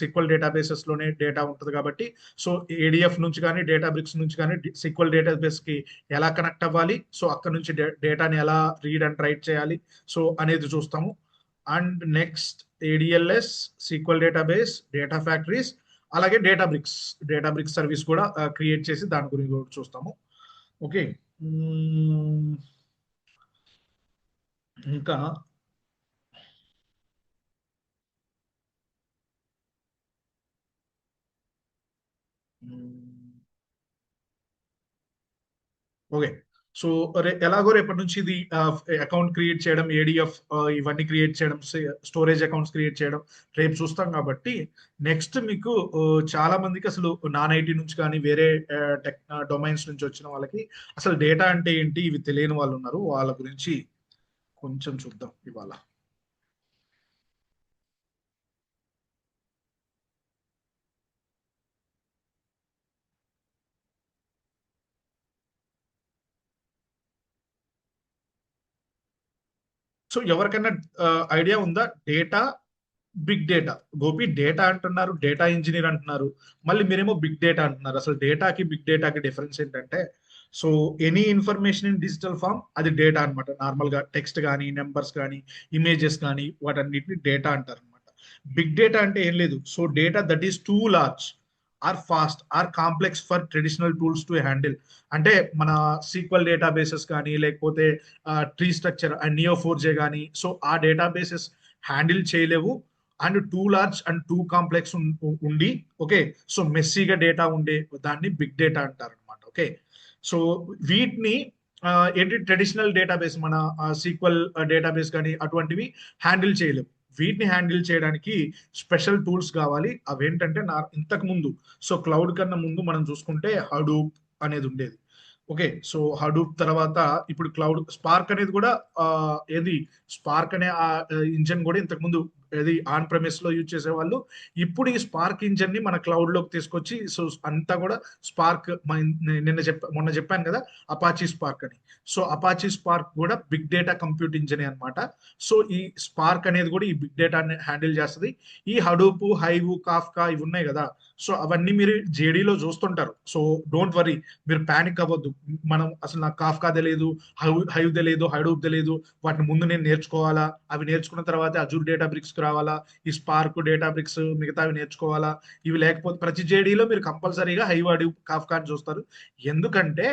సీక్వెల్ డేటాబేసెస్ లోనే డేటా ఉంటుంది కాబట్టి, సో ఏడిఎఫ్ నుంచి కానీ డేటాబ్రిక్స్ నుంచి కానీ సీక్వెల్ డేటాబేస్ కి ఎలా కనెక్ట్ అవ్వాలి, సో అక్కడ నుంచి డేటాని ఎలా రీడ్ అండ్ రైట్ చేయాలి, సో అనేది చూస్తాము. And next ADLS, sequel database, data factories, అలాగే డేటాబ్రిక్స్ సర్వీస్ కూడా క్రియేట్ చేసి దాని గురించి కూడా చూస్తాము. ఓకే, ఇంకా ఓకే, సో ఎలాగో రేపటి నుంచి ఇది అకౌంట్ క్రియేట్ చేయడం, ఏడిఎఫ్ ఇవన్నీ క్రియేట్ చేయడం, స్టోరేజ్ అకౌంట్స్ క్రియేట్ చేయడం రేపు చూస్తాం. కాబట్టి నెక్స్ట్ మీకు చాలా మందికి అసలు నాన్ ఐటీ నుంచి కానీ వేరే టెక్ డొమైన్స్ నుంచి వచ్చిన వాళ్ళకి అసలు డేటా అంటే ఏంటి ఇవి తెలియని వాళ్ళు ఉన్నారు. వాళ్ళ గురించి కొంచెం చూద్దాం ఇవాళ. సో ఎవరికైనా ఐడియా ఉందా? Data, big data. Gopi data అంటున్నారు, డేటా ఇంజనీర్ అంటున్నారు, మళ్ళీ మీరేమో బిగ్ డేటా అంటున్నారు. అసలు డేటాకి బిగ్ డేటాకి డిఫరెన్స్ ఏంటంటే, so any information in digital form అది డేటా అనమాట. నార్మల్గా టెక్స్ట్ కానీ, నెంబర్స్ కానీ, ఇమేజెస్ కానీ, వాటన్నిటిని డేటా అంటారు అనమాట. బిగ్ డేటా అంటే ఏం లేదు, so data that is too large or fast or complex for traditional tools to handle. అంటే మన సీక్వెల్ డేటాబేసెస్ కానీ, లేకపోతే ట్రీ స్ట్రక్చర్ అండ్ నియో4j కానీ, సో ఆ డేటాబేసెస్ హ్యాండిల్ చేయలేవు. And two large and two complex ఉండి, ఓకే, సో మెస్సీగా డేటా ఉండే దాన్ని బిగ్ డేటా అంటారు అనమాట. ఓకే, సో వీటిని ఏంటి ట్రెడిషనల్ డేటాబేస్, మన సీక్వెల్ డేటాబేస్ కానీ అటువంటివి హ్యాండిల్ చేయలేవు. వీటిని హ్యాండిల్ చేయడానికి స్పెషల్ టూల్స్ కావాలి. అవేంటంటే ఇంతకు ముందు, సో క్లౌడ్ కన్నా ముందు మనం చూసుకుంటే హడూప్ అనేది ఉండేది. ఓకే, సో హడూప్ తర్వాత ఇప్పుడు క్లౌడ్ స్పార్క్ అనేది కూడా ఏది స్పార్క్ అనే ఆ ఇంజన్ కూడా ఇంతకు ముందు ఏది ఆన్ ప్రెమిస్ లో యూజ్ చేసేవాళ్ళు. ఇప్పుడు ఈ స్పార్క్ ఇంజన్ ని మన క్లౌడ్ లోకి తీసుకొచ్చి, సో అంతా కూడా స్పార్క్, మొన్న చెప్పాను కదా అపాచీ స్పార్క్ అని. సో అపాచీ స్పార్క్ కూడా బిగ్ డేటా కంప్యూట్ ఇంజన్ అనమాట. సో ఈ స్పార్క్ అనేది కూడా ఈ బిగ్ డేటాని హ్యాండిల్ చేస్తుంది. ఈ హడూప్, హైవ్, కాఫ్కా ఇవి ఉన్నాయి కదా, సో అవన్నీ మీరు జేడీలో చూస్తుంటారు. సో డోంట్ వరీ, మీరు ప్యానిక్ అవ్వద్దు. మనం అసలు నాకు కాఫ్కా తెలియదు, హైవ్ తెలియదు, హడూప్ తెలియదు, వాటిని ముందు నేను నేర్చుకోవాలా, అవి నేర్చుకున్న తర్వాత అజూర్ డేటా బ్రిక్స్ రావాలా, ఈ స్పార్క్, డేటా బ్రిక్స్ మిగతావి నేర్చుకోవాలా. ఇవి లేకపోతే ప్రతి జేడీలో మీరు కంపల్సరీగా హైవ్, హడూప్, కాఫ్కా అని చూస్తారు. ఎందుకంటే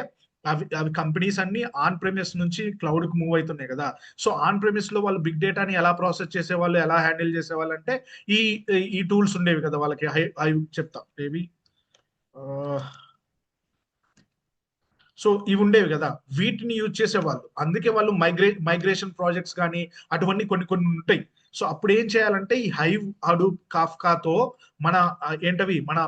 అవి కంపెనీస్ అన్ని ఆన్ ప్రెమిస్ నుంచి క్లౌడ్ కు మూవ్ అవుతున్నాయి కదా. సో ఆన్ ప్రెమిస్ లో వాళ్ళు బిగ్ డేటాని ఎలా ప్రాసెస్ చేసేవాళ్ళు, ఎలా హ్యాండిల్ చేసేవాళ్ళు అంటే ఈ టూల్స్ ఉండేవి కదా వాళ్ళకి. చెప్తా ఏవి, సో ఇవి ఉండేవి కదా, వీటిని యూజ్ చేసేవాళ్ళు. అందుకే వాళ్ళు మైగ్రేషన్ ప్రాజెక్ట్స్ కానీ అటువంటి కొన్ని ఉంటాయి. సో అప్పుడు ఏం చేయాలంటే ఈ హైవ్, హడూప్, కాఫ్కాతో మన ఏంటవి మన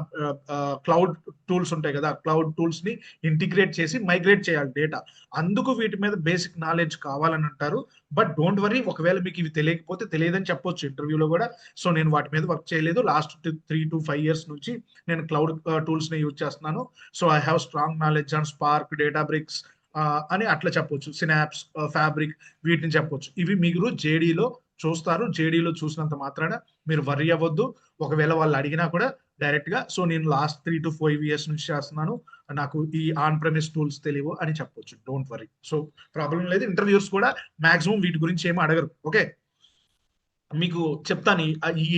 క్లౌడ్ టూల్స్ ఉంటాయి కదా, క్లౌడ్ టూల్స్ ని ఇంటిగ్రేట్ చేసి మైగ్రేట్ చేయాలి డేటా. అందుకు వీటి మీద బేసిక్ నాలెడ్జ్ కావాలని అంటారు. బట్ డోంట్ వరీ, ఒకవేళ మీకు ఇవి తెలియకపోతే తెలియదని చెప్పొచ్చు ఇంటర్వ్యూలో కూడా. సో నేను వాటి మీద వర్క్ చేయలేదు, లాస్ట్ 3 to 5 years నుంచి నేను క్లౌడ్ టూల్స్ ని యూజ్ చేస్తున్నాను. So I have strong knowledge on Spark, Databricks అని అట్లా చెప్పొచ్చు. సినాప్స్, ఫ్యాబ్రిక్, వీటిని చెప్పొచ్చు. ఇవి మీరు జేడీలో చూస్తారు. జేడీలో చూసినంత మాత్రాన మీరు వర్రీ అవ్వద్దు. ఒకవేళ వాళ్ళు అడిగినా కూడా డైరెక్ట్ గా, సో నేను లాస్ట్ 3 to 5 years నుంచి చేస్తున్నాను, నాకు ఈ ఆన్ ప్రెమిస్ టూల్స్ తెలియవు అని చెప్పొచ్చు. డోంట్ వరీ, సో ప్రాబ్లం లేదు. ఇంటర్వ్యూస్ కూడా మాక్సిమం వీటి గురించి ఏమీ అడగరు. ఓకే, మీకు చెప్తాను ఈ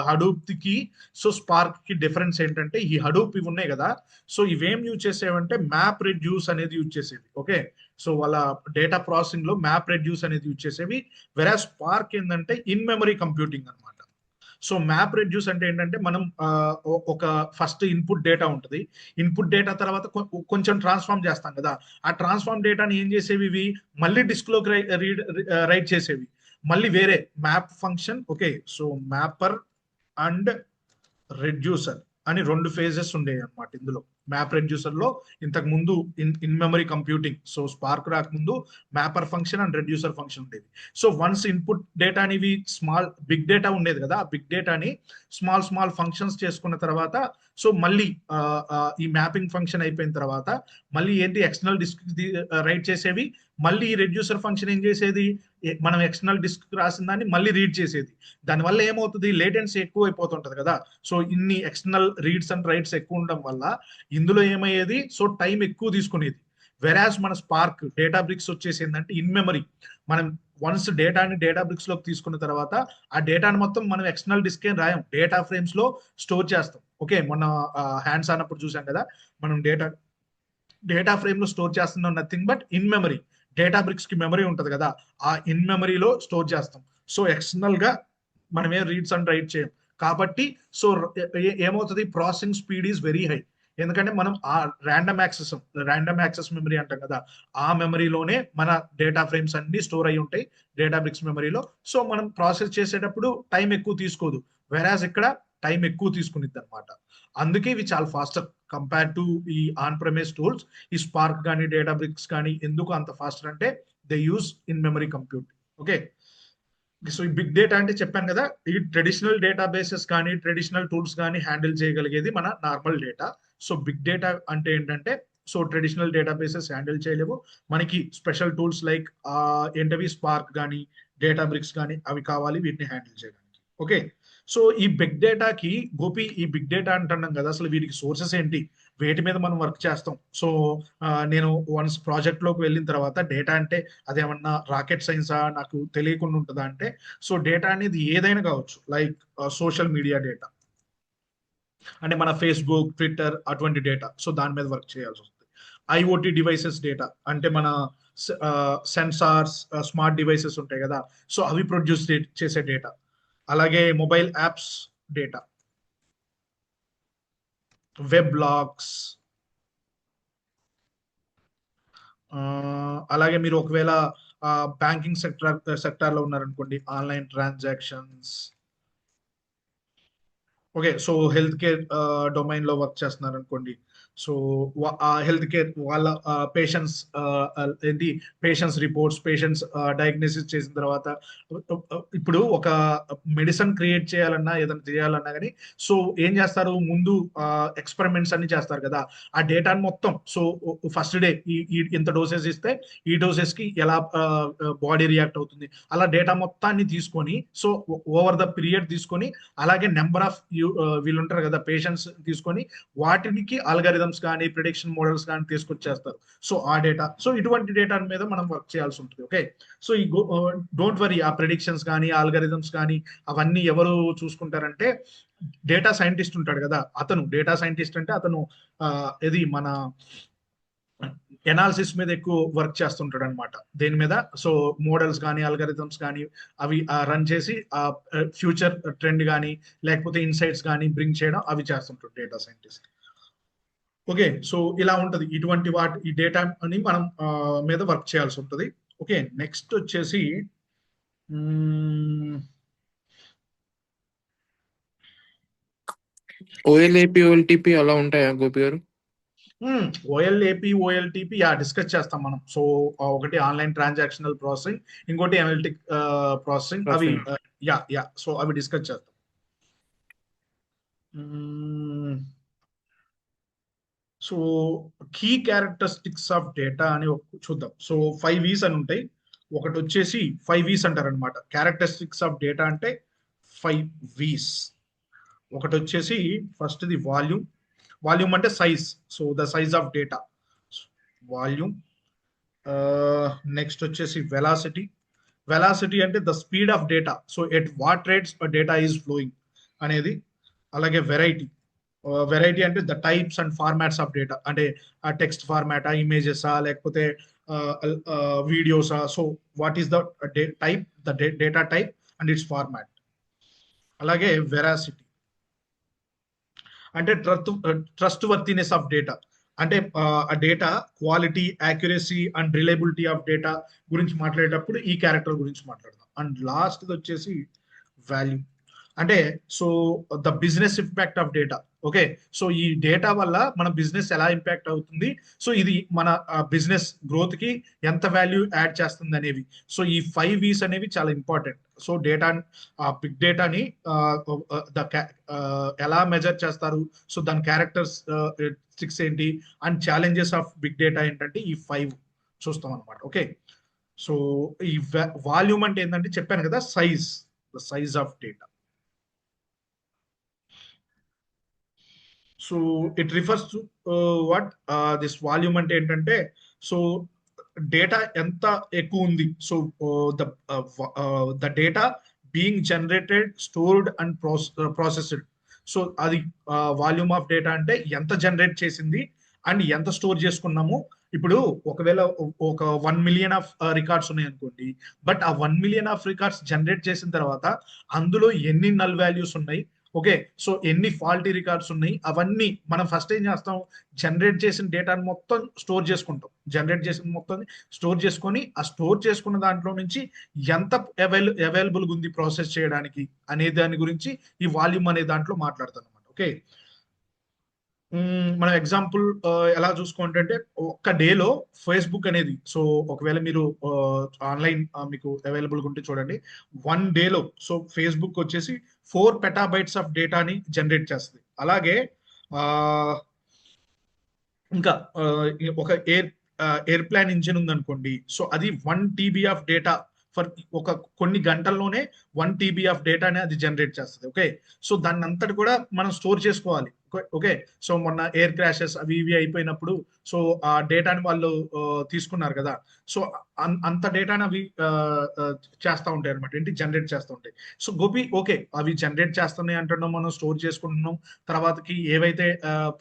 హడూప్ కి, సో స్పార్క్ కి డిఫరెన్స్ ఏంటంటే, ఈ హడూప్ ఇవి ఉన్నాయి కదా, సో ఇవేం యూజ్ చేసేవంటే మ్యాప్ రెడ్యూస్ అనేది యూజ్ చేసేవి. ఓకే, సో వాళ్ళ డేటా ప్రాసెసింగ్ లో మ్యాప్ రెడ్యూస్ అనేది యూజ్ చేసేవి. వెరాజ్ స్పార్క్ ఏంటంటే ఇన్ మెమరీ కంప్యూటింగ్ అనమాట. సో మ్యాప్ రెడ్యూస్ అంటే ఏంటంటే, మనం ఒక ఫస్ట్ ఇన్పుట్ డేటా ఉంటుంది. ఇన్పుట్ డేటా తర్వాత కొంచెం ట్రాన్స్ఫార్మ్ చేస్తాం కదా, ఆ ట్రాన్స్ఫార్మ్ డేటాని ఏం చేసేవి, ఇవి మళ్ళీ డిస్క్లోకి రైట్ చేసేవి, మళ్ళీ వేరే map function. Okay, so mapper and reducer అని 2 ఫేజెస్ ఉండేవి అనమాట ఇందులో. మ్యాప్ రెడ్యూసర్ లో ఇంతకు ముందు in memory computing, so Spark రాకముందు mapper function and reducer function ఉండేది. సో వన్స్ ఇన్పుట్ డేటా అనేవి బిగ్ డేటా ఉండేది కదా, ఆ బిగ్ డేటాని స్మాల్ ఫంక్షన్స్ చేసుకున్న తర్వాత, సో మళ్ళీ ఈ మ్యాపింగ్ ఫంక్షన్ అయిపోయిన తర్వాత మళ్ళీ ఏంటి ఎక్స్టర్నల్ డిస్క్ రైట్ చేసేవి, మళ్ళీ ఈ రెడ్యూసర్ ఫంక్షన్ ఏం చేసేది, మనం ఎక్స్టర్నల్ డిస్క్ రాసిన దాన్ని మళ్ళీ రీడ్ చేసేది. దానివల్ల ఏమవుతుంది, లేటెన్సీ ఎక్కువ అయిపోతుంటది కదా. సో ఇన్ని ఎక్స్టర్నల్ రీడ్స్ అండ్ రైట్స్ ఎక్కువ ఉండడం వల్ల ఇందులో ఏమయ్యేది, సో టైం ఎక్కువ తీసుకునేది. వెరాజ్ మన స్పార్క్ డేటాబ్రిక్స్ వచ్చేసి ఏంటంటే ఇన్ మెమరీ, మనం వన్స్ డేటాని డేటాబ్రిక్స్ లోకి తీసుకున్న తర్వాత ఆ డేటాని మొత్తం మనం ఎక్స్టర్నల్ డిస్క్ ఏం రాయం, డేటా ఫ్రేమ్స్ లో స్టోర్ చేస్తాం. ఓకే, మొన్న హ్యాండ్స్ అన్నప్పుడు చూసాం కదా, మనం డేటా ఫ్రేమ్ లో స్టోర్ చేస్తున్నాం, నథింగ్ బట్ ఇన్ మెమరీ. డేటాబ్రిక్స్ కి మెమరీ ఉంటది కదా, ఆ ఇన్ మెమరీలో స్టోర్ చేస్తాం. సో ఎక్స్టర్నల్ గా మనం ఏం రీడ్స్ అండ్ రైట్ చేయం కాబట్టి, సో ఏమవుతుంది, processing speed is very high. ఎందుకంటే మనం ఆ ర్యాండమ్ యాక్సెస్ మెమరీ అంటాం కదా, ఆ మెమరీలోనే మన డేటా ఫ్రేమ్స్ అన్ని స్టోర్ అయి ఉంటాయి డేటాబ్రిక్స్ మెమరీలో. సో మనం ప్రాసెస్ చేసేటప్పుడు టైం ఎక్కువ తీసుకోదు, వెరాజ్ ఇక్కడ టైం ఎక్కువ తీసుకునిద్ది అనమాట. అందుకే ఇవి చాలా ఫాస్టర్ కంపేర్ టు ఈ ఆన్ ప్రెమిస్ టూల్స్. ఈ స్పార్క్ కానీ డేటాబ్రిక్స్ కానీ ఎందుకు అంత ఫాస్టర్ అంటే they use in memory compute. Okay, so ఈ బిగ్ డేటా అంటే చెప్పాను కదా, ఈ ట్రెడిషనల్ డేటా బేసెస్ కానీ ట్రెడిషనల్ టూల్స్ కానీ హ్యాండిల్ చేయగలిగేది మన normal data. So big data అంటే ఏంటంటే, so traditional databases handle చేయలేవు, మనకి స్పెషల్ టూల్స్ లైక్ ఏంటవి స్పార్క్ కానీ డేటాబ్రిక్స్ కానీ అవి కావాలి వీటిని హ్యాండిల్ చేయడానికి. ఓకే, సో ఈ బిగ్ డేటాకి గోపి, ఈ బిగ్ డేటా అంటున్నాం కదా, అసలు వీటికి సోర్సెస్ ఏంటి, వేటి మీద మనం వర్క్ చేస్తాం. సో నేను వన్స్ ప్రాజెక్ట్ లోకి వెళ్ళిన తర్వాత డేటా అంటే అదేమన్నా రాకెట్ సైన్సా, నాకు తెలియకుండా ఉంటుందా అంటే, సో డేటా అనేది ఏదైనా కావచ్చు, లైక్ సోషల్ మీడియా డేటా అంటే మన ఫేస్బుక్ ట్విట్టర్ అటువంటి డేటా, సో దాని మీద వర్క్ చేయాల్సి వస్తుంది. ఐఓటీ డివైసెస్ డేటా అంటే మన సెన్సార్స్ స్మార్ట్ డివైసెస్ ఉంటాయి కదా, సో అవి ప్రొడ్యూస్ చేసే డేటా. అలాగే mobile apps data, web logs, అలాగే మీరు ఒకవేళ బ్యాంకింగ్ సెక్టార్ లో ఉన్నారనుకోండి, online transactions. Okay, so health care domain లో వర్క్ చేస్తున్నారు అనుకోండి, సో హెల్త్ కేర్ వాళ్ళ పేషెంట్స్ రిపోర్ట్స్, పేషెంట్స్ డయాగ్నోసిస్ చేసిన తర్వాత, ఇప్పుడు ఒక మెడిసిన్ క్రియేట్ చేయాలన్నా ఏదైనా చేయాలన్నా కానీ, సో ఏం చేస్తారు, ముందు ఎక్స్పెరిమెంట్స్ అన్ని చేస్తారు కదా, ఆ డేటాను మొత్తం, సో ఫస్ట్ డే ఇంత డోసెస్ ఇస్తే ఈ డోసెస్ కి ఎలా బాడీ రియాక్ట్ అవుతుంది, అలా డేటా మొత్తాన్ని తీసుకొని, సో ఓవర్ ద పీరియడ్ తీసుకొని, అలాగే నెంబర్ ఆఫ్ వీళ్ళు ఉంటారు కదా పేషెంట్స్ తీసుకొని, వాటికి ఆల్గారిథమ్స్ కానీ ప్రిడిక్షన్ మోడల్స్ కానీ తీసుకొచ్చేస్తారు. సో ఆ డేటా, సో ఇటువంటి డేటా మీద మనం వర్క్ చేయాల్సి ఉంటుంది. ఓకే, సో ఈ డోంట్ వరీ, ఆ ప్రిడిక్షన్స్ కానీ ఆల్గారిథమ్స్ కానీ అవన్నీ ఎవరు చూసుకుంటారంటే, డేటా సైంటిస్ట్ ఉంటాడు కదా, అతను డేటా సైంటిస్ట్ అంటే అతను ఇది మన ఎనాలిసిస్ మీద ఎక్కువ వర్క్ చేస్తుంటాడు అనమాట, దేని మీద, సో మోడల్స్ కానీ ఆల్గారిథమ్స్ కానీ అవి రన్ చేసి ఆ ఫ్యూచర్ ట్రెండ్ కానీ లేకపోతే ఇన్సైట్స్ కానీ బ్రింగ్ చేయడం అవి చేస్తుంటాడు డేటా సైంటిస్ట్. ఓకే, సో ఇలా ఉంటది, ఇటువంటి ఈ డేటా అని మనం మీద వర్క్ చేయాల్సి ఉంటుంది. ఓకే, నెక్స్ట్ వచ్చేసి ఓఎల్ఏపి ఓఎల్టీపీ అలా ఉంటాయా గోపి గారు? ఓఎల్ఏపి ఓఎల్టీపీ డిస్కస్ చేస్తాం మనం. సో ఒకటి ఆన్లైన్ ట్రాన్సాక్షనల్ ప్రాసెసింగ్, ఇంకోటి అనలిటిక్ ప్రాసెసింగ్, అవి సో అవి డిస్కస్ చేస్తాం. So key characteristics of data అని చూద్దాం. సో 5 V's అని ఉంటాయి. ఒకటి వచ్చేసి 5 V's అంటారు అనమాట, క్యారెక్టరిస్టిక్స్ ఆఫ్ డేటా అంటే 5 V's. ఒకటి వచ్చేసి ఫస్ట్ ది వాల్యూమ్ అంటే size, so the size of data volume. Next వచ్చేసి వెలాసిటీ అంటే the speed of data, so at what rates data is flowing అనేది. అలాగే వెరైటీ అంటే the types and formats of data, అంటే text ఫార్మాటా, ఇమేజెసా, లేకపోతే వీడియోసా, so what is the type, the data type and its format. అలాగే వెరాసిటీ అంటే ట్రస్ట్ వర్తినెస్ ఆఫ్ డేటా, అంటే ఆ data quality, accuracy and reliability of data గురించి మాట్లాడేటప్పుడు ఈ క్యారెక్టర్ గురించి మాట్లాడదాం. అండ్ లాస్ట్ వచ్చేసి వాల్యూ అంటే so the business impact of data. Okay, so ఈ డేటా వల్ల మన బిజినెస్ ఎలా ఇంపాక్ట్ అవుతుంది, సో ఇది మన బిజినెస్ గ్రోత్ కి ఎంత వాల్యూ యాడ్ చేస్తుంది అనేవి. సో ఈ 5 V's అనేవి చాలా ఇంపార్టెంట్. సో డేటా, బిగ్ డేటాని ఎలా మెజర్ చేస్తారు, సో దాని క్యారెక్టరిస్టిక్స్ ఏంటి, and challenges of big data ఏంటంటే ఈ 5 చూస్తాం అనమాట. ఓకే, సో ఈ వాల్యూమ్ అంటే ఏంటంటే చెప్పాను కదా, size, the size of data. So it refers to what this volume అంటే ఏంటంటే, సో డేటా ఎంత ఎక్కువ ఉంది, so the data being generated, stored and processed. So అది వాల్యూమ్ ఆఫ్ డేటా అంటే ఎంత జనరేట్ చేసింది అండ్ ఎంత స్టోర్ చేసుకున్నాము. ఇప్పుడు ఒకవేళ ఒక 1 మిలియన్ ఆఫ్ రికార్డ్స్ ఉన్నాయి అనుకోండి, బట్ ఆ 1 మిలియన్ ఆఫ్ రికార్డ్స్ జనరేట్ చేసిన తర్వాత అందులో ఎన్ని నల్ వాల్యూస్ ఉన్నాయి, ఓకే, సో ఎన్ని ఫాల్టీ రికార్డ్స్ ఉన్నాయి, అవన్నీ మనం ఫస్ట్ ఏం చేస్తాం, జనరేట్ చేసిన డేటాను మొత్తం స్టోర్ చేసుకుంటాం. జనరేట్ చేసిన మొత్తం స్టోర్ చేసుకొని, ఆ స్టోర్ చేసుకున్న దాంట్లో నుంచి ఎంత అవైలబుల్ ఉంది ప్రాసెస్ చేయడానికి అనే దాని గురించి ఈ వాల్యూమ్ అనే దాంట్లో మాట్లాడతాం అనమాట. ఓకే, మనం ఎగ్జాంపుల్ ఎలా చూసుకుంటే, ఒక్క డేలో ఫేస్బుక్ అనేది, సో ఒకవేళ మీరు ఆన్లైన్ మీకు అవైలబుల్గా ఉంటే చూడండి, 1 డేలో సో ఫేస్బుక్ వచ్చేసి 4 పెటాబైట్స్ ఆఫ్ డేటాని జనరేట్ చేస్తుంది. అలాగే ఇంకా ఒక ఎయిర్ప్లేన్ ఇంజిన్ ఉందనుకోండి, సో అది 1 TB ఆఫ్ డేటా ఫర్ ఒక కొన్ని గంటల్లోనే 1 TB ఆఫ్ డేటాని అది జనరేట్ చేస్తుంది. ఓకే, సో దాన్ని అంతటి కూడా మనం స్టోర్ చేసుకోవాలి. ఓకే, సో మొన్న ఎయిర్ క్రాషెస్ అవి ఇవి అయిపోయినప్పుడు సో ఆ డేటాని వాళ్ళు తీసుకున్నారు కదా, సో అంత డేటాని అవి చేస్తూ ఉంటాయి అనమాట, ఏంటి జనరేట్ చేస్తూ ఉంటాయి. సో గోపి ఓకే, అవి జనరేట్ చేస్తున్నాయి అంటున్నాం, మనం స్టోర్ చేసుకుంటున్నాం, తర్వాతకి ఏవైతే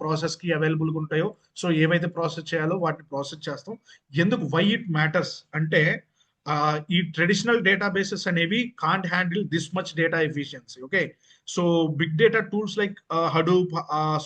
ప్రాసెస్ కి అవైలబుల్గా ఉంటాయో, సో ఏవైతే ప్రాసెస్ చేయాలో వాటిని ప్రాసెస్ చేస్తాం. ఎందుకు వై ఇట్ మ్యాటర్స్ అంటే, ఈ ట్రెడిషనల్ డేటాబేసెస్ అనేవి can't handle this much data efficiency. Okay, so big data tools like Hadoop,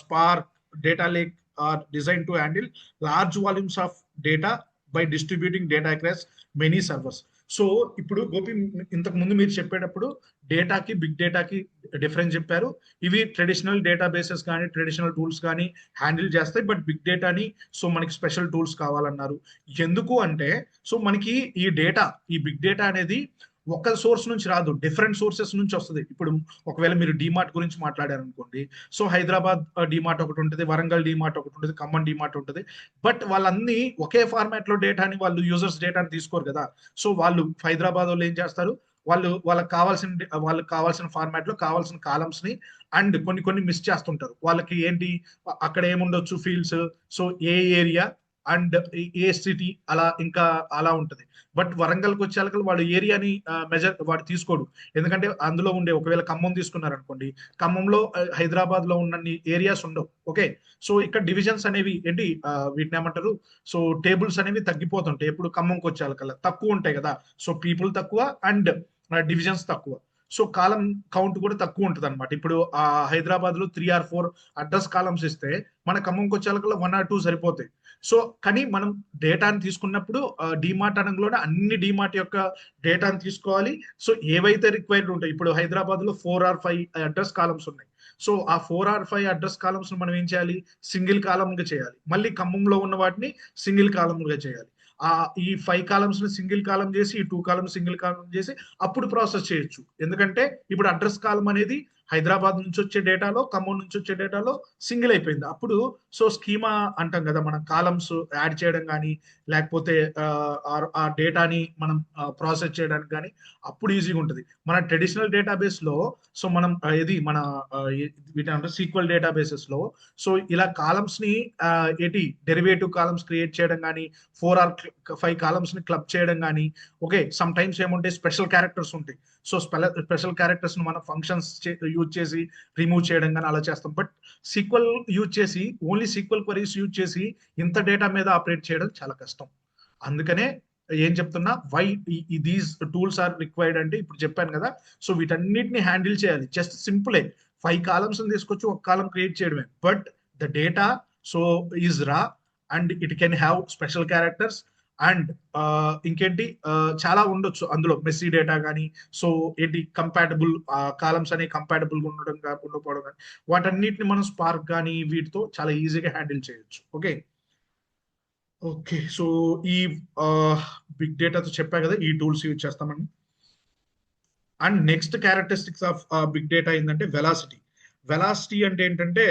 Spark, Data Lake are designed to handle large volumes of data by distributing data across many servers. So ఇప్పుడు గోపి ఇంతకు ముందు మీరు చెప్పేటప్పుడు డేటాకి big డేటాకి difference చెప్పారు. ఇవి traditional databases కానీ traditional tools కానీ హ్యాండిల్ చేస్తాయి, బట్ బిగ్ డేటాని సో మనకి స్పెషల్ టూల్స్ కావాలన్నారు. ఎందుకు అంటే, సో మనకి ఈ డేటా, ఈ బిగ్ డేటా అనేది ఒక సోర్స్ నుంచి రాదు, డిఫరెంట్ సోర్సెస్ నుంచి వస్తుంది. ఇప్పుడు ఒకవేళ మీరు డిమార్ట్ గురించి మాట్లాడారు అనుకోండి, సో హైదరాబాద్ డిమార్ట్ ఒకటి ఉంటుంది, వరంగల్ డిమార్ట్ ఒకటి ఉంటుంది, ఖమ్మం డిమార్ట్ ఉంటుంది, బట్ వాళ్ళన్నీ ఒకే ఫార్మాట్ లో డేటాని, వాళ్ళు యూజర్స్ డేటాని తీసుకోరు కదా. సో వాళ్ళు హైదరాబాద్ వాళ్ళు ఏం చేస్తారు, వాళ్ళకి కావాల్సిన ఫార్మాట్ లో కావాల్సిన కాలమ్స్ ని అండ్ కొన్ని మిస్ చేస్తుంటారు. వాళ్ళకి ఏంటి, అక్కడ ఏముండొచ్చు ఫీల్డ్స్, సో ఏ ఏరియా అండ్ ఏ సిటీ అలా ఉంటుంది. బట్ వరంగల్కి వచ్చేళ్ళకి వాడు ఏరియాని వాడు తీసుకోడు, ఎందుకంటే అందులో ఉండే, ఒకవేళ ఖమ్మం తీసుకున్నారు అనుకోండి, ఖమ్మంలో హైదరాబాద్ లో ఉన్న ఏరియాస్ ఉండవు. ఓకే, సో ఇక్కడ డివిజన్స్ అనేవి ఏంటి, వీటిని ఏమంటారు, సో టేబుల్స్ అనేవి తగ్గిపోతుంటాయి ఎప్పుడు ఖమ్మంకి వచ్చేళ్ళకల్లా, తక్కువ ఉంటాయి కదా. సో పీపుల్ తక్కువ అండ్ డివిజన్స్ తక్కువ, సో కాలం కౌంట్ కూడా తక్కువ ఉంటుంది అనమాట. ఇప్పుడు హైదరాబాద్ లో 3 or 4 అడ్రస్ కాలమ్స్ ఇస్తే మన ఖమ్మంకి వచ్చేళ్ళకల్లా 1 or 2 సరిపోతాయి. సో కానీ మనం డేటాని తీసుకున్నప్పుడు డిమార్ట్ అనగానే అన్ని డిమార్ట్ యొక్క డేటాని తీసుకోవాలి. సో ఏవైతే రిక్వైర్డ్ ఉంటాయి, ఇప్పుడు హైదరాబాద్ లో 4 or 5 అడ్రస్ కాలమ్స్ ఉన్నాయి, సో ఆ 4 or 5 అడ్రస్ కాలమ్స్ మనం ఏం చేయాలి, సింగిల్ కాలమ్ గా చేయాలి. మళ్ళీ ఖమ్మంలో ఉన్న వాటిని సింగిల్ కాలమ్ గా చేయాలి. ఈ 5 కాలమ్స్ ని సింగిల్ కాలమ్ చేసి, ఈ 2 కాలమ్స్ సింగిల్ కాలమ్ చేసి అప్పుడు ప్రాసెస్ చేయొచ్చు. ఎందుకంటే ఇప్పుడు అడ్రస్ కాలమ్ అనేది హైదరాబాద్ నుంచి వచ్చే డేటాలో, ఖమ్మం నుంచి వచ్చే డేటాలో సింగిల్ అయిపోయింది. అప్పుడు సో స్కీమా అంటాం కదా, మనం కాలమ్స్ యాడ్ చేయడం కానీ, లేకపోతే ఆ డేటాని మనం ప్రాసెస్ చేయడానికి కానీ అప్పుడు ఈజీగా ఉంటుంది. మన ట్రెడిషనల్ డేటాబేస్ లో సో మనం వీటి సీక్వెల్ డేటాబేసెస్ లో సో ఇలా కాలమ్స్ ని డెరివేటివ్ కాలమ్స్ క్రియేట్ చేయడం కానీ, 4 or 5 కాలమ్స్ ని క్లబ్ చేయడం కానీ, ఓకే, సమ్ టైమ్స్ ఏముంటాయి, స్పెషల్ క్యారెక్టర్స్ ఉంటాయి. సో స్పెషల్ క్యారెక్టర్స్ ని మనం ఫంక్షన్స్ యూజ్ చేసి రిమూవ్ చేయడం కానీ అలా చేస్తాం. బట్ సీక్వెల్ యూజ్ చేసి, ఓన్లీ సీక్వెల్ క్వరీస్ యూజ్ చేసి ఇంత డేటా మీద ఆపరేట్ చేయడం చాలా కష్టం. అందుకనే ఏం చెప్తున్నా, why these tools are required అంటే ఇప్పుడు చెప్పాను కదా. సో వీటన్నిటిని హ్యాండిల్ చేయాలి. జస్ట్ సింపులే 5 కాలమ్స్ తీసుకొచ్చి ఒక కాలం క్రియేట్ చేయడమే, but the data so is raw and it can have special characters and ఇంకేంటి చాలా ఉండొచ్చు అందులో మెస్సీ డేటా కానీ, సో ఏంటి కంపాటబుల్ కాలమ్స్ అనేవి కంపాటబుల్ గా ఉండకపోవడం కానీ, వాటన్నిటిని మనం స్పార్క్ కానీ వీటితో చాలా ఈజీగా హ్యాండిల్ చేయొచ్చు. ఓకే ఓకే సో ఈ బిగ్ డేటాతో చెప్పా కదా ఈ టూల్స్ యూజ్ చేస్తామని. And next characteristics of big data ఏంటంటే వెలాసిటీ. వెలాసిటీ అంటే ఏంటంటే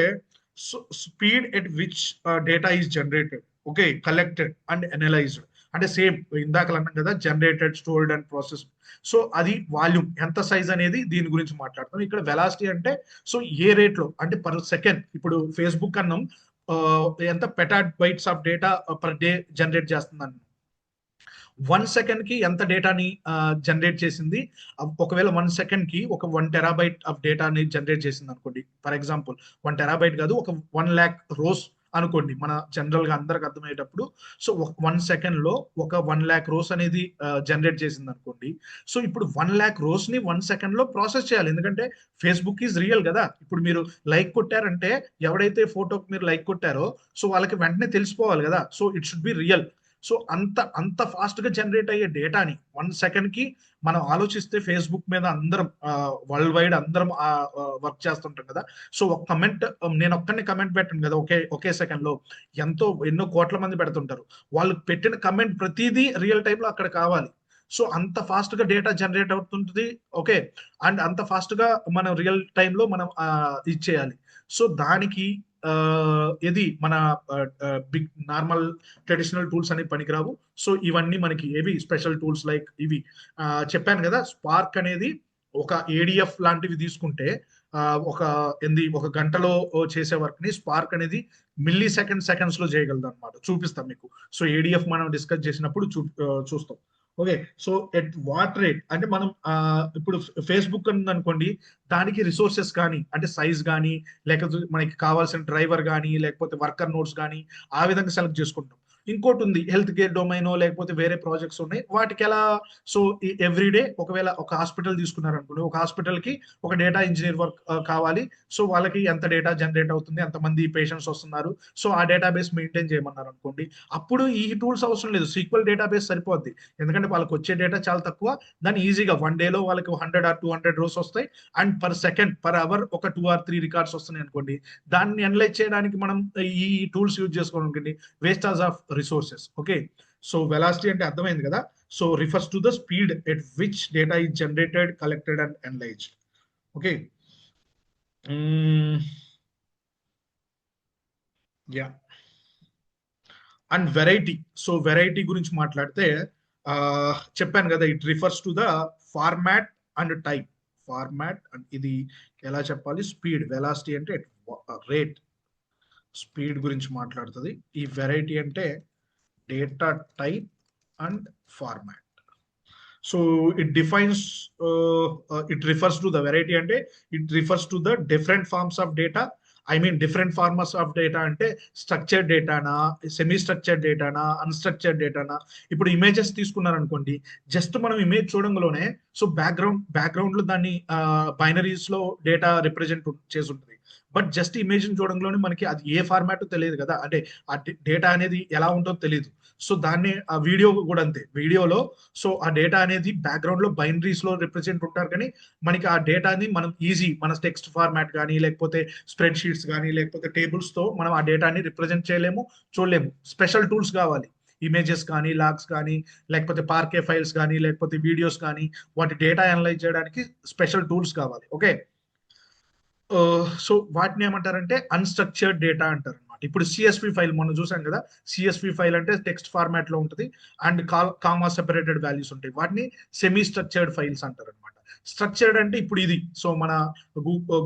speed at which data is generated, okay, collected and analysed. అంటే సేమ్ ఇందాక అన్నాం కదా, generated, stored and process. So అది వాల్యూమ్ ఎంత సైజ్ అనేది దీని గురించి మాట్లాడతాం. ఇక్కడ వెలాసిటీ అంటే సో ఏ రేట్ లో అంటే పర్ సెకండ్. ఇప్పుడు ఫేస్బుక్ అన్నాం ఎంత petabytes of data per day generate చేస్తుంది. 1 సెకండ్ కి ఎంత డేటాని జనరేట్ చేసింది. ఒకవేళ 1 సెకండ్ కి ఒక 1 టెరాబైట్ ఆఫ్ డేటాని జనరేట్ చేసింది అనుకోండి. ఫర్ ఎగ్జాంపుల్ 1 టెరాబైట్ కాదు, ఒక 1 lakh రోస్ అనుకోండి మన జనరల్ గా అందరికి అర్థమయ్యేటప్పుడు. సో 1 సెకండ్ లో ఒక 1 lakh రోస్ అనేది జనరేట్ చేసింది అనుకోండి. సో ఇప్పుడు 1 lakh రోస్ ని 1 సెకండ్ లో ప్రాసెస్ చేయాలి, ఎందుకంటే ఫేస్బుక్ ఈజ్ రియల్ కదా. ఇప్పుడు మీరు లైక్ కొట్టారంటే ఎవడైతే ఫోటోకి మీరు లైక్ కొట్టారో సో వాళ్ళకి వెంటనే తెలిసిపోవాలి కదా. So it should be real. So అంత ఫాస్ట్ గా జనరేట్ అయ్యే డేటాని 1 సెకండ్ కి మనం ఆలోచిస్తే ఫేస్బుక్ మీద అందరం వరల్డ్ వైడ్ అందరం వర్క్ చేస్తుంటాం కదా. సో ఒక కమెంట్, నేను ఒక్కరిని కమెంట్ పెట్టాను కదా ఒకే సెకండ్ లో ఎన్నో కోట్ల మంది పెడుతుంటారు. వాళ్ళు పెట్టిన కమెంట్ ప్రతిదీ రియల్ టైమ్ లో అక్కడ కావాలి. సో అంత ఫాస్ట్ గా డేటా జనరేట్ అవుతుంటుంది. ఓకే, అండ్ అంత ఫాస్ట్ గా మనం రియల్ టైమ్ లో మనం ఇచ్చేయాలి. సో దానికి ఇది మన బిగ్ నార్మల్ ట్రెడిషనల్ టూల్స్ అనేవి పనికిరావు. సో ఇవన్నీ మనకి ఏవి స్పెషల్ టూల్స్ లైక్ ఇవి చెప్పాను కదా. స్పార్క్ అనేది ఒక ఏడిఎఫ్ లాంటివి తీసుకుంటే ఒక గంటలో చేసే వర్క్ ని స్పార్క్ అనేది మిల్లీ సెకండ్స్ లో చేయగలదు అనమాట. చూపిస్తాం మీకు. సో ఏడిఎఫ్ మనం డిస్కస్ చేసినప్పుడు చూస్తాం. Okay, so at what rate అంటే మనం ఇప్పుడు ఫేస్బుక్ అనుకోండి, దానికి రిసోర్సెస్ కానీ అంటే సైజ్ కానీ, లేకపోతే మనకి కావాల్సిన డ్రైవర్ కానీ, లేకపోతే వర్కర్ నోట్స్ కానీ ఆ విధంగా సెలెక్ట్ చేసుకుంటాం. ఇంకోటి ఉంది హెల్త్ కేర్ డొమైన్, లేకపోతే వేరే ప్రాజెక్ట్స్ ఉన్నాయి వాటికి ఎలా. సో ఎవ్రీడే ఒకవేళ ఒక హాస్పిటల్ తీసుకున్నారనుకోండి, ఒక హాస్పిటల్ కి ఒక డేటా ఇంజనీర్ వర్క్ కావాలి. సో వాళ్ళకి ఎంత డేటా జనరేట్ అవుతుంది, ఎంతమంది పేషెంట్స్ వస్తున్నారు, సో ఆ డేటాబేస్ మెయింటైన్ చేయమన్నారు అనుకోండి. అప్పుడు ఈ టూల్స్ అవసరం లేదు, సీక్వెల్ డేటాబేస్ సరిపోద్ది. ఎందుకంటే వాళ్ళకి వచ్చే డేటా చాలా తక్కువ. దాన్ని ఈజీగా 1 day లో వాళ్ళకి 100 or 200 రోస్ వస్తాయి. And per second per hour ఒక 2 or 3 రికార్డ్స్ వస్తున్నాయి అనుకోండి. దాన్ని అనలైజ్ చేయడానికి మనం ఈ టూల్స్ యూజ్ చేసుకోవాలి. Wastage of resources. Okay, so velocity అంటే అర్థమైంది కదా. So refers to the speed at which data is generated, collected and analysed. Okay yeah and variety. So variety గురించి మాట్లాడితే చెప్పాను కదా, it refers to the format and type. Format and ఇది ఎలా చెప్పాలి, స్పీడ్. వెలాసిటీ అంటే రేట్, స్పీడ్ గురించి మాట్లాడుతుంది. ఈ వెరైటీ అంటే data type and format. So it defines it refers to the variety అంటే it refers to the different forms of data. Different forms of data అంటే స్ట్రక్చర్డ్ డేటానా, సెమీ స్ట్రక్చర్డ్ డేటానా, unstructured డేటానా. ఇప్పుడు ఇమేజెస్ తీసుకున్నారనుకోండి, జస్ట్ మనం image చూడంలోనే so background లో దాన్ని బైనరీస్ లో డేటా రిప్రజెంట్ చేసి ఉంటుంది. బట్ జస్ట్ ఇమేజ్ చూడంలోనే మనకి అది ఏ ఫార్మాట్ తెలియదు కదా, అంటే ఆ డేటా అనేది ఎలా ఉంటుందో తెలియదు. సో దాన్ని ఆ వీడియో కూడా అంతే. వీడియోలో సో ఆ డేటా అనేది బ్యాక్గ్రౌండ్ లో బైనరీస్ లో రిప్రజెంట్ ఉంటారు, కానీ మనకి ఆ డేటాని మనం మన టెక్స్ట్ ఫార్మాట్ కానీ, లేకపోతే స్ప్రెడ్ షీట్స్ కానీ, లేకపోతే టేబుల్స్ తో మనం ఆ డేటాని రిప్రజెంట్ చేయలేము, చూడలేము. స్పెషల్ టూల్స్ కావాలి, ఇమేజెస్ కానీ, లాగ్స్ కానీ, లేకపోతే పార్కే ఫైల్స్ కానీ, లేకపోతే వీడియోస్ కానీ, వాటి డేటా అనలైజ్ చేయడానికి స్పెషల్ టూల్స్ కావాలి. ఓకే, సో వాటిని ఏమంటారంటే అన్స్ట్రక్చర్డ్ డేటా అంటారు అనమాట. ఇప్పుడు సిఎస్వి ఫైల్ మనం చూసాం కదా, సిఎస్వి ఫైల్ అంటే టెక్స్ట్ ఫార్మాట్ లో ఉంటుంది అండ్ కామా సెపరేటెడ్ వాల్యూస్ ఉంటాయి. వాటిని సెమీ స్ట్రక్చర్డ్ ఫైల్స్ అంటారు అనమాట. స్ట్రక్చర్డ్ అంటే ఇప్పుడు ఇది సో మన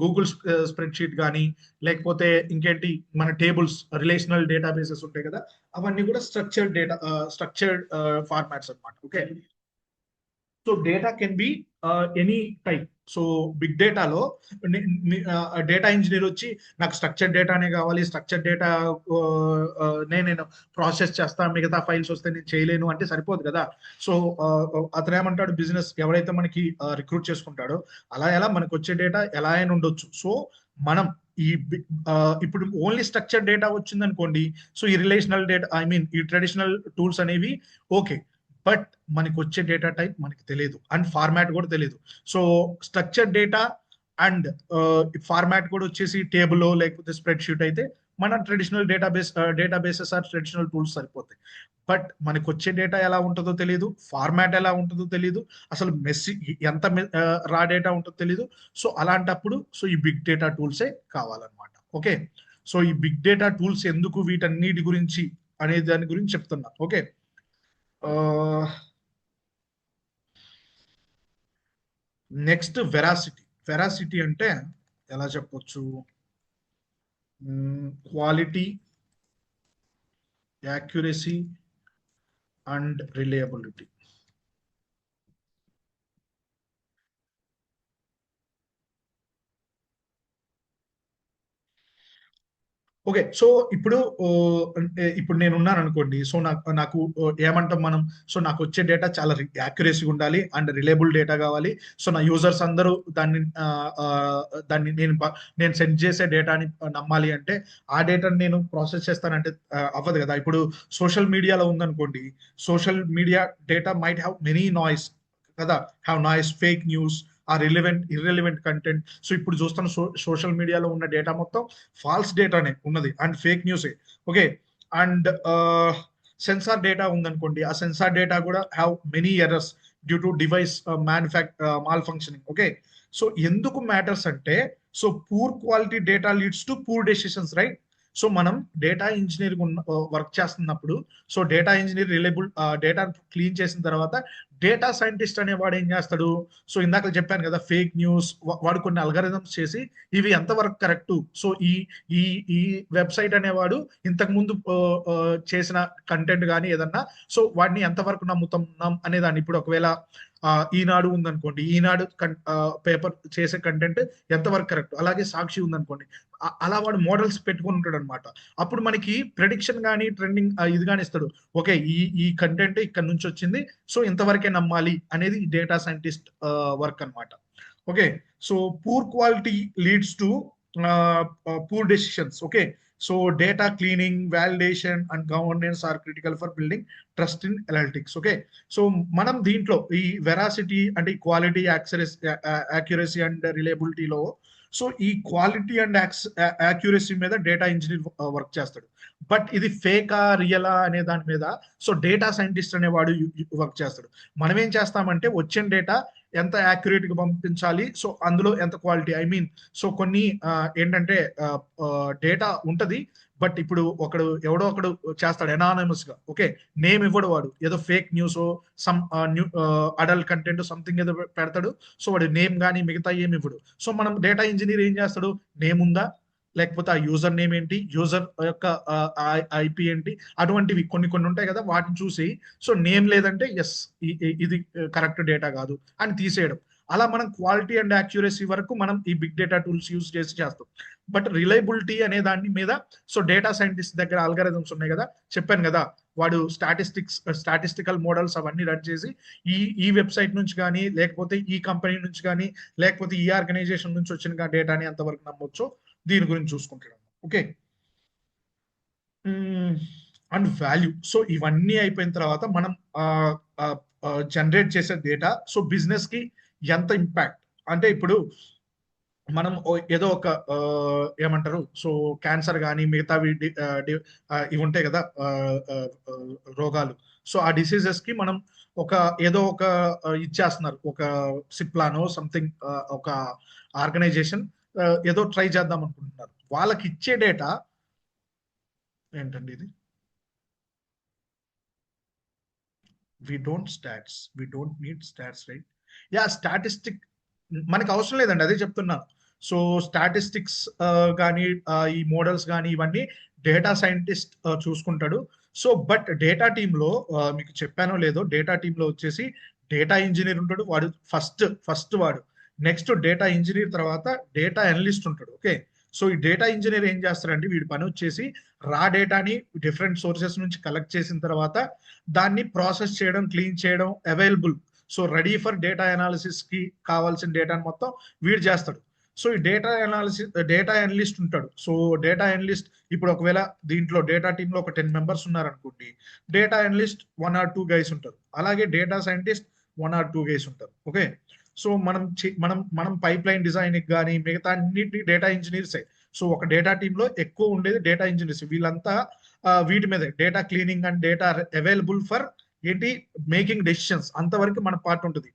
గూగుల్ స్ప్రెడ్ షీట్ కానీ, లేకపోతే ఇంకేంటి మన టేబుల్స్, రిలేషనల్ డేటాబేసెస్ ఉంటాయి కదా, అవన్నీ కూడా స్ట్రక్చర్డ్ డేటా, స్ట్రక్చర్డ్ ఫార్మాట్స్ అనమాట. Okay, so data can be any type. So big డేటాలో డేటా ఇంజనీర్ వచ్చి నాకు స్ట్రక్చర్డ్ డేటానే కావాలి, స్ట్రక్చర్డ్ డేటా నేను ప్రాసెస్ చేస్తాను, మిగతా ఫైల్స్ వస్తే నేను చేయలేను అంటే సరిపోదు కదా. సో అతను ఏమంటాడు, బిజినెస్ ఎవరైతే మనకి రిక్రూట్ చేసుకుంటాడో అలా ఎలా మనకు వచ్చే డేటా ఎలా అయినా ఉండొచ్చు. సో మనం ఈ ఇప్పుడు ఓన్లీ స్ట్రక్చర్ డేటా వచ్చింది అనుకోండి, సో ఈ రిలేషనల్ డేటా ఈ ట్రెడిషనల్ టూల్స్ అనేవి ఓకే, బట్ మనకి వచ్చే డేటా టైప్ మనకి తెలియదు అండ్ ఫార్మాట్ కూడా తెలియదు. So structure data and format కూడా వచ్చేసి టేబుల్ లేకపోతే స్ప్రెడ్ షీట్ అయితే మన traditional databases or traditional tools సరిపోతాయి. బట్ మనకు వచ్చే డేటా ఎలా ఉంటుందో తెలియదు, ఫార్మాట్ ఎలా ఉంటుందో తెలియదు, అసలు ఎంత రా డేటా ఉంటుందో తెలియదు. సో అలాంటప్పుడు సో ఈ బిగ్ డేటా టూల్సే కావాలన్నమాట. ఓకే, సో ఈ బిగ్ డేటా టూల్స్ ఎందుకు, వీటన్నిటి గురించి అనే దాని గురించి చెప్తున్నా. ఓకే, నెక్స్ట్ వెరాసిటీ అంటే ఎలా చెప్పొచ్చు, quality, accuracy and reliability. Okay, so ఇప్పుడు నేను ఉన్నాను అనుకోండి, సో నాకు ఏమంటాం మనం, సో నాకు వచ్చే డేటా చాలా యాక్యురసీ ఉండాలి అండ్ రిలయబుల్ డేటా కావాలి. సో నా యూజర్స్ అందరూ దాన్ని నేను సెండ్ చేసే డేటాని నమ్మాలి అంటే ఆ డేటాని నేను ప్రాసెస్ చేస్తానంటే అవ్వదు కదా. ఇప్పుడు సోషల్ మీడియాలో ఉందనుకోండి, social media data might have many noise కదా, హ్యావ్ నాయిస్, ఫేక్ న్యూస్, ఆ ఇర్రెలివెంట్ కంటెంట్. సో ఇప్పుడు చూస్తున్న సోషల్ మీడియాలో ఉన్న డేటా మొత్తం ఫాల్స్ డేటానే ఉన్నది అండ్ ఫేక్ న్యూసే. ఓకే, అండ్ సెన్సార్ డేటా ఉందనుకోండి, ఆ సెన్సార్ డేటా కూడా have many errors due to device malfunctioning. Okay, so ఎందుకు మ్యాటర్స్ అంటే, so poor quality data leads to poor decisions, right. So మనం డేటా ఇంజనీరింగ్ వర్క్ చేస్తున్నప్పుడు, so data engineer reliable data clean చేసిన తర్వాత data scientist అనేవాడు ఏం చేస్తాడు, so ఇందాక చెప్పాను కదా ఫేక్ న్యూస్, వాడు కొన్ని అల్గారిథమ్స్ చేసి ఇవి ఎంతవరకు కరెక్ట్, సో ఈ వెబ్సైట్ అనేవాడు ఇంతకు ముందు చేసిన కంటెంట్ కానీ ఏదన్నా, సో వాడిని ఎంతవరకు నమ్ముతున్నాం అనేదాన్ని. ఇప్పుడు ఒకవేళ ఈనాడు ఉందనుకోండి, ఈనాడు పేపర్ చేసే కంటెంట్ ఎంతవరకు కరెక్ట్, అలాగే సాక్షి ఉందనుకోండి, అలా వాడు మోడల్స్ పెట్టుకుని ఉంటాడు అనమాట. అప్పుడు మనకి ప్రెడిక్షన్ కానీ ట్రెండింగ్ ఇది కానీ ఇస్తాడు. ఓకే, ఈ కంటెంట్ ఇక్కడ నుంచి వచ్చింది, సో ఇంతవరకే నమ్మాలి అనేది డేటా సైంటిస్ట్ వర్క్ అనమాట. Okay, so poor quality leads to poor decisions. Okay, so data cleaning, validation and governance are critical for building trust in analytics. Okay, so మనం దీంట్లో ఈ వెరాసిటీ అంటే క్వాలిటీ, యాక్యురసీ అండ్ రిలయబిలిటీలో, so ఈ quality and accuracy మీద data engineer work చేస్తాడు. But ఇది ఫేకా రియలా అనే దాని మీద సో డేటా సైంటిస్ట్ అనేవాడు వర్క్ చేస్తాడు. మనం ఏం చేస్తామంటే వచ్చిన డేటా ఎంత యాక్యురేట్ గా పంపించాలి, సో అందులో ఎంత క్వాలిటీ, సో కొన్ని ఏంటంటే డేటా ఉంటది, బట్ ఇప్పుడు ఎవడో ఒకడు చేస్తాడు ఎనానమస్ గా. ఓకే, నేమ్ ఇవ్వడు వాడు, ఏదో fake news, some adult content something ఏదో పెడతాడు, సో వాడు నేమ్ కానీ మిగతా ఏమి ఇవ్వడు. సో మనం డేటా ఇంజనీర్ ఏం చేస్తాడు, నేమ్ ఉందా, లేకపోతే ఆ యూజర్ నేమ్ ఏంటి, యూజర్ యొక్క ఐపీ ఏంటి, అటువంటివి కొన్ని ఉంటాయి కదా, వాటిని చూసి సో నేమ్ లేదంటే ఎస్ ఇది కరెక్ట్ డేటా కాదు అని తీసేయడం. అలా మనం క్వాలిటీ అండ్ యాక్యురసీ వరకు మనం ఈ బిగ్ డేటా టూల్స్ యూజ్ చేసి చేస్తాం. బట్ రిలయబిలిటీ అనే దాని మీద సో డేటా సైంటిస్ట్ దగ్గర అల్గారిథమ్స్ ఉన్నాయి కదా, చెప్పాను కదా, వాడు స్టాటిస్టికల్ మోడల్స్ అవన్నీ రన్ చేసి ఈ వెబ్సైట్ నుంచి కానీ, లేకపోతే ఈ కంపెనీ నుంచి కానీ, లేకపోతే ఈ ఆర్గనైజేషన్ నుంచి వచ్చిన డేటాని ఎంతవరకు నమ్మొచ్చో దీని గురించి చూసుకుంటాడు. Okay, and value. సో ఇవన్నీ అయిపోయిన తర్వాత మనం జనరేట్ చేసే డేటా సో బిజినెస్ కి ఎంత ఇంపాక్ట్ అంటే, ఇప్పుడు మనం ఏదో ఒక ఏమంటారు, సో క్యాన్సర్ కానీ మిగతా ఇవి ఉంటాయి కదా రోగాలు, సో ఆ డిసీజెస్ కి మనం ఏదో ఒక ఇచ్చేస్తున్నారు, ఒక సిప్లానో సంథింగ్, ఒక ఆర్గనైజేషన్ ఏదో ట్రై చేద్దాం అనుకుంటున్నారు, వాళ్ళకి ఇచ్చే డేటా ఏంటండి ఇది, we don't need stats, right? Yeah, statistic మనకు అవసరం లేదండి, అదే చెప్తున్నాను. సో స్టాటిస్టిక్స్ కానీ ఈ మోడల్స్ కానీ ఇవన్నీ డేటా సైంటిస్ట్ చూసుకుంటాడు. సో బట్ డేటా టీంలో మీకు చెప్పానో లేదో, డేటా టీంలో వచ్చేసి డేటా ఇంజనీర్ ఉంటాడు, వాడు ఫస్ట్ వాడు. నెక్స్ట్ డేటా ఇంజనీర్ తర్వాత డేటా అనలిస్ట్ ఉంటాడు. ఓకే, సో ఈ డేటా ఇంజనీర్ ఏం చేస్తారంటే, వీడి పని వచ్చేసి రా డేటాని డిఫరెంట్ సోర్సెస్ నుంచి కలెక్ట్ చేసిన తర్వాత దాన్ని ప్రాసెస్ చేయడం, క్లీన్ చేయడం, available, so ready for data analysis కి కావాల్సిన డేటాని మొత్తం వీడు చేస్తాడు. సో ఈ డేటా అనలిస్ట్ ఉంటాడు. సో డేటా అనలిస్ట్ ఇప్పుడు ఒకవేళ దీంట్లో డేటా టీంలో ఒక 10 మెంబర్స్ ఉన్నారనుకోండి, డేటా అనలిస్ట్ 1 or 2 గైస్ ఉంటారు. అలాగే డేటా సైంటిస్ట్ 1 or 2 గైస్ ఉంటారు. ఓకే, సో మనం పైప్ లైన్ డిజైన్ కానీ మిగతా అన్నిటిని డేటా ఇంజనీర్సే. సో ఒక డేటా టీంలో ఎక్కువ ఉండేది డేటా ఇంజనీర్స్. వీళ్ళంతా వీటి మీద data cleaning and data available for ఏంటి మేకింగ్ డెసిషన్స్ అంతవరకు మన పార్ట్ ఉంటుంది.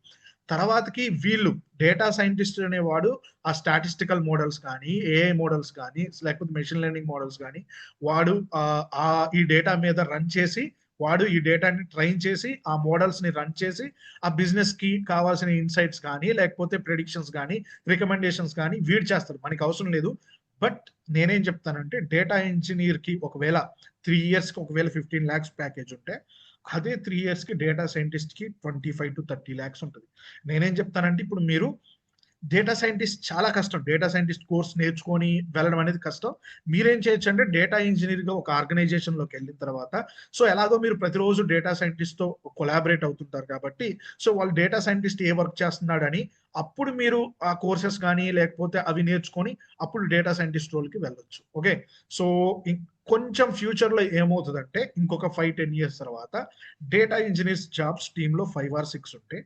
తర్వాతకి వీళ్ళు డేటా సైంటిస్ట్ అనేవాడు ఆ స్టాటిస్టికల్ మోడల్స్ కానీ, ఏఐ మోడల్స్ కానీ, లేకపోతే మెషిన్ లెర్నింగ్ మోడల్స్ కానీ వాడు ఈ డేటా మీద రన్ చేసి, వాడు ఈ డేటాని ట్రైన్ చేసి, ఆ మోడల్స్ ని రన్ చేసి, ఆ బిజినెస్ కి కావాల్సిన ఇన్సైట్స్ కానీ, లేకపోతే ప్రెడిక్షన్స్ కానీ, రికమెండేషన్స్ కానీ వీడు చేస్తారు. మనకి అవసరం లేదు. బట్ నేనేం చెప్తానంటే డేటా ఇంజనీర్ కి ఒకవేళ 3 years కి ఒకవేళ 15 lakhs ప్యాకేజ్ ఉంటే, అదే 3 years కి డేటా సైంటిస్ట్ కి 25 to 30 lakhs ఉంటుంది. నేనేం చెప్తానంటే ఇప్పుడు మీరు డేటా సైంటిస్ట్ చాలా కష్టం. డేటా సైంటిస్ట్ కోర్స్ నేర్చుకొని వెళ్ళడం అనేది కష్టం. మీరేం చేయొచ్చు అంటే డేటా ఇంజనీర్ గా ఒక ఆర్గనైజేషన్ లోకి వెళ్ళిన తర్వాత, సో ఎలాగో మీరు ప్రతిరోజు డేటా సైంటిస్ట్ తో కొలాబరేట్ అవుతుంటారు కాబట్టి, సో వాళ్ళు డేటా సైంటిస్ట్ ఏ వర్క్ చేస్తున్నాడని అప్పుడు మీరు ఆ కోర్సెస్ కానీ లేకపోతే అవి నేర్చుకొని అప్పుడు డేటా సైంటిస్ట్ రోల్కి వెళ్ళొచ్చు. ఓకే, సో కొంచెం ఫ్యూచర్ లో ఏమవుతుందంటే ఇంకొక 5-10 years తర్వాత డేటా ఇంజనీర్స్ జాబ్స్ టీమ్ లో 5 or 6 ఉంటే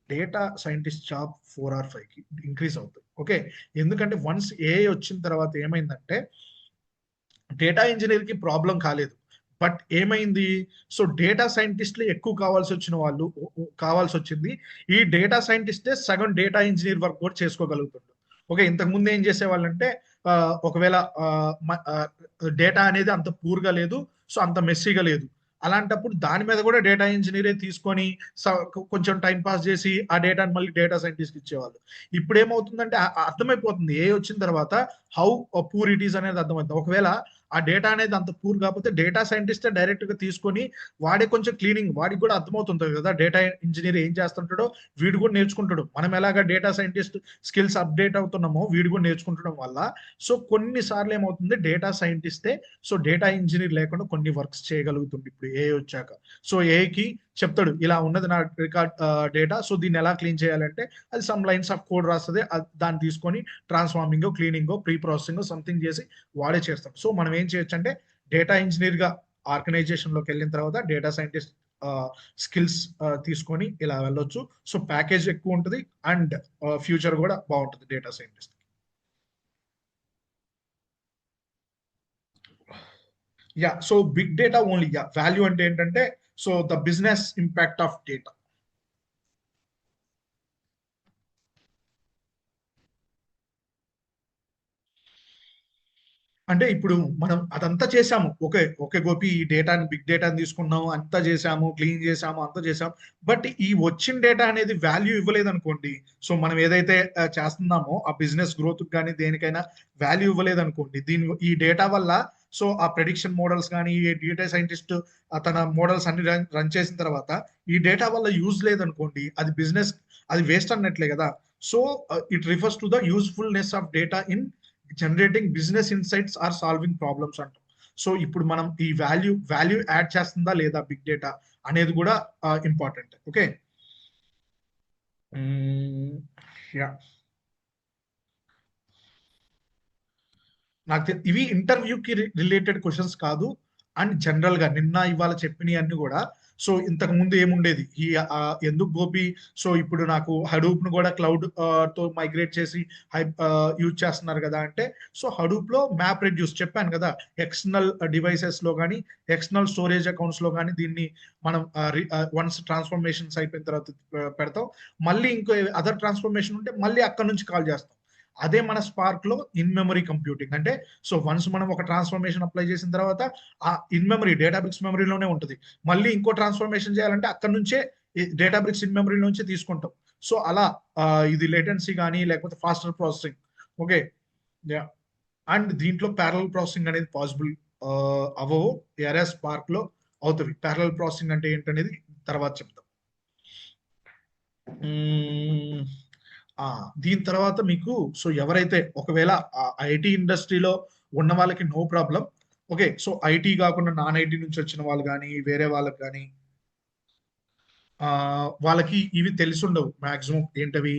డేటా సైంటిస్ట్ జాబ్ 4 or 5 కి ఇంక్రీజ్ అవుతుంది. ఓకే, ఎందుకంటే వన్స్ ఏఐ వచ్చిన తర్వాత ఏమైందంటే డేటా ఇంజనీర్ కి ప్రాబ్లం కాలేదు, బట్ ఏమైంది, సో డేటా సైంటిస్ట్లు ఎక్కువ కావాల్సి వచ్చింది. ఈ డేటా సైంటిస్టే సగం డేటా ఇంజనీర్ వర్క్ కూడా చేసుకోగలుగుతుండ్రు. ఓకే, ఇంతకు ముందు ఏం చేసేవాళ్ళంటే ఒకవేళ డేటా అనేది అంత పూర్గా లేదు, సో అంత మెస్సీగా లేదు, అలాంటప్పుడు దాని మీద కూడా డేటా ఇంజనీరే తీసుకొని కొంచెం టైం పాస్ చేసి ఆ డేటాని మళ్ళీ డేటా సైంటిస్ట్ ఇచ్చేవాళ్ళు. ఇప్పుడు ఏమవుతుందంటే అర్థమైపోతుంది ఏ వచ్చిన తర్వాత హౌ పూర్ ఇట్ ఈస్ అనేది అర్థమవుతుంది. ఒకవేళ ఆ డేటా అనేది అంత పూర్ కాకపోతే డేటా సైంటిస్ట్ డైరెక్ట్ గా తీసుకొని వాడే కొంచెం క్లీనింగ్, వాడికి కూడా అర్థమవుతుంటుంది కదా డేటా ఇంజనీర్ ఏం చేస్తుంటాడో వీడు కూడా నేర్చుకుంటాడు. మనం ఎలాగా డేటా సైంటిస్ట్ స్కిల్స్ అప్డేట్ అవుతున్నామో వీడు కూడా నేర్చుకుంటడం వల్ల సో కొన్నిసార్లు ఏమవుతుంది డేటా సైంటిస్టే సో డేటా ఇంజనీర్ లేకుండా కొన్ని వర్క్స్ చేయగలుగుతుంది. ఇప్పుడు ఏ వచ్చాక సో ఏకి చెప్తాడు ఇలా ఉన్నది నా రికార్డ్ డేటా, సో దీన్ని ఎలా క్లీన్ చేయాలంటే అది సమ్ లైన్స్ ఆఫ్ కోడ్ రాస్తుంది, దాన్ని తీసుకొని transforming cleaning pre processing something చేసి వాడే చేస్తాం. సో మనం ఏం చేయొచ్చు అంటే డేటా ఇంజనీర్ గా ఆర్గనైజేషన్ లోకి వెళ్ళిన తర్వాత డేటా సైంటిస్ట్ స్కిల్స్ తీసుకొని ఇలా వెళ్ళొచ్చు. సో ప్యాకేజ్ ఎక్కువ ఉంటుంది అండ్ ఫ్యూచర్ కూడా బాగుంటుంది data scientist. Yeah, so big data only value అంటే ఏంటంటే so the business impact of data. అంటే ఇప్పుడు మనం అదంతా చేసాము, ఓకే గోపి ఈ డేటాని బిగ్ డేటాని తీసుకున్నాము, అంతా చేసాము, క్లీన్ చేసాము, అంతా చేసాము, బట్ ఈ వచ్చిన డేటా అనేది వాల్యూ ఇవ్వలేదు అనుకోండి, సో మనం ఏదైతే చేస్తున్నామో ఆ బిజినెస్ గ్రోత్ కానీ దేనికైనా వాల్యూ ఇవ్వలేదు అనుకోండి, ఈ డేటా వల్ల సో ఆ ప్రెడిక్షన్ మోడల్స్ కానీ డేటా సైంటిస్ట్ తన మోడల్స్ అన్ని రన్ చేసిన తర్వాత ఈ డేటా వల్ల యూజ్ లేదనుకోండి, అది బిజినెస్ అది వేస్ట్ అన్నట్లే కదా. So it refers to the usefulness of data in generating business insights or solving problems అంటాం. సో ఇప్పుడు మనం ఈ వాల్యూ యాడ్ చేస్తుందా లేదా బిగ్ డేటా అనేది కూడా ఇంపార్టెంట్. ఓకే, యా, నాకు ఇవి ఇంటర్వ్యూకి రిలేటెడ్ క్వశ్చన్స్ కాదు, అండ్ జనరల్ గా నిన్న ఇవాళ చెప్పినవి అన్ని కూడా సో ఇంతకు ముందు ఏముండేది ఈ ఎందుకు గోపి సో ఇప్పుడు నాకు హడూప్ ను కూడా క్లౌడ్ తో మైగ్రేట్ చేసి యూజ్ చేస్తున్నారు కదా అంటే, సో హడూప్ లో మ్యాప్ రెడ్యూస్ చెప్పాను కదా, ఎక్స్టర్నల్ డివైసెస్ లో కానీ ఎక్స్టర్నల్ స్టోరేజ్ అకౌంట్స్ లో కానీ దీన్ని మనం వన్స్ ట్రాన్స్ఫర్మేషన్స్ అయిపోయిన తర్వాత పెడతాం, మళ్ళీ ఇంకో అదర్ ట్రాన్స్ఫర్మేషన్ ఉంటే మళ్ళీ అక్కడ నుంచి కాల్ చేస్తాం. అదే మన స్పార్క్ లో ఇన్ మెమరీ కంప్యూటింగ్ అంటే సో వన్స్ మనం ఒక ట్రాన్స్ఫర్మేషన్ అప్లై చేసిన తర్వాత ఆ ఇన్ మెమరీ డేటాబేస్ మెమరీలోనే ఉంటుంది, మళ్ళీ ఇంకో ట్రాన్స్ఫర్మేషన్ చేయాలంటే అక్కడ నుంచే డేటాబేస్ ఇన్ మెమరీ నుంచి తీసుకుంటాం. సో అలా ఇది లేటెన్సీ కానీ లేకపోతే ఫాస్టర్ ప్రాసెసింగ్. ఓకే, అండ్ దీంట్లో ప్యారలల్ ప్రాసెసింగ్ అనేది పాసిబుల్ అవ్వవు, ఏరియా స్పార్క్ లో అవుతుంది. ప్యారలల్ ప్రాసెసింగ్ అంటే ఏంటనేది తర్వాత చెప్తాం. దీని తర్వాత మీకు సో ఎవరైతే ఒకవేళ ఐటీ ఇండస్ట్రీలో ఉన్న వాళ్ళకి no problem. Okay, so IT కాకుండా నాన్ ఐటీ నుంచి వచ్చిన వాళ్ళు కానీ వేరే వాళ్ళకి కానీ వాళ్ళకి ఇవి తెలిసి ఉండవు మ్యాక్సిమం. ఏంటవి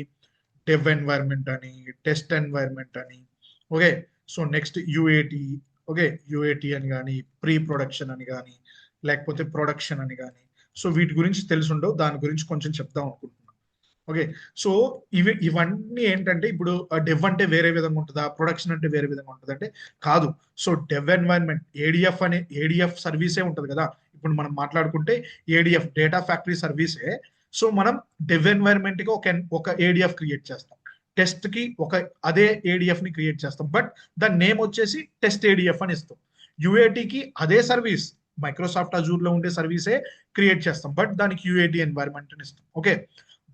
డెవ్ ఎన్వైర్న్మెంట్ అని, టెస్ట్ ఎన్వైర్న్మెంట్ అని. Okay, so next UAT. Okay, UAT అని కానీ, ప్రీ ప్రొడక్షన్ అని కానీ, లేకపోతే ప్రొడక్షన్ అని కానీ. సో వీటి గురించి తెలుసుండవు, దాని గురించి కొంచెం చెప్దాం అనుకుంటున్నాను. ఓకే, సో ఇవన్నీ ఏంటంటే ఇప్పుడు డెవ్ అంటే వేరే విధంగా ఉంటుందా, ప్రొడక్షన్ అంటే వేరే విధంగా ఉంటుంది అంటే కాదు. సో డెవ్ ఎన్వైర్న్మెంట్ ఏడిఎఫ్ సర్వీసే ఉంటుంది కదా. ఇప్పుడు మనం మాట్లాడుకుంటే ఏడిఎఫ్ డేటా ఫ్యాక్టరీ సర్వీసే. సో మనం డెవ్ ఎన్వైర్న్మెంట్ కి ఒక ఏడిఎఫ్ క్రియేట్ చేస్తాం, టెస్ట్ కి అదే ఏడిఎఫ్ ని క్రియేట్ చేస్తాం, బట్ దాని నేమ్ వచ్చేసి టెస్ట్ ఏడిఎఫ్ అని ఇస్తాం. యుఏటికి అదే సర్వీస్, మైక్రోసాఫ్ట్ అజూర్ లో ఉండే సర్వీసే క్రియేట్ చేస్తాం, బట్ దానికి యుఏటి ఎన్వైర్న్మెంట్ అని ఇస్తాం. ఓకే,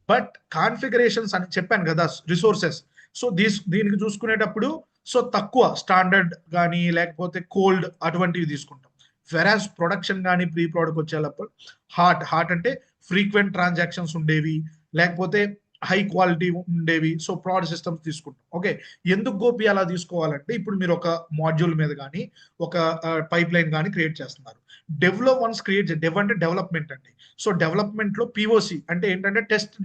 బట్ కాన్ఫిగరేషన్స్ అని చెప్పాను కదా, రిసోర్సెస్. సో దీనికి చూసుకునేటప్పుడు సో తక్కువ స్టాండర్డ్ కానీ లేకపోతే కోల్డ్ అటువంటివి తీసుకుంటాం. వెరాజ్ ప్రొడక్షన్ కానీ ప్రీ ప్రోడక్ట్ వచ్చేటప్పుడు హాట్ అంటే ఫ్రీక్వెంట్ ట్రాన్సాక్షన్స్ ఉండేవి, లేకపోతే హై క్వాలిటీ ఉండేవి. సో ప్రాడ్ సిస్టమ్స్ తీసుకుంటాం. ఓకే, ఎందుకు గోపి అలా తీసుకోవాలంటే ఇప్పుడు మీరు ఒక మాడ్యూల్ మీద కానీ ఒక పైప్ లైన్ కానీ క్రియేట్ చేస్తున్నారు. డెవ్ లో వన్స్ డెవ్ అంటే డెవలప్మెంట్ అండి. సో డెవలప్మెంట్ లో పిఓసి అంటే ఏంటంటే టెస్ట్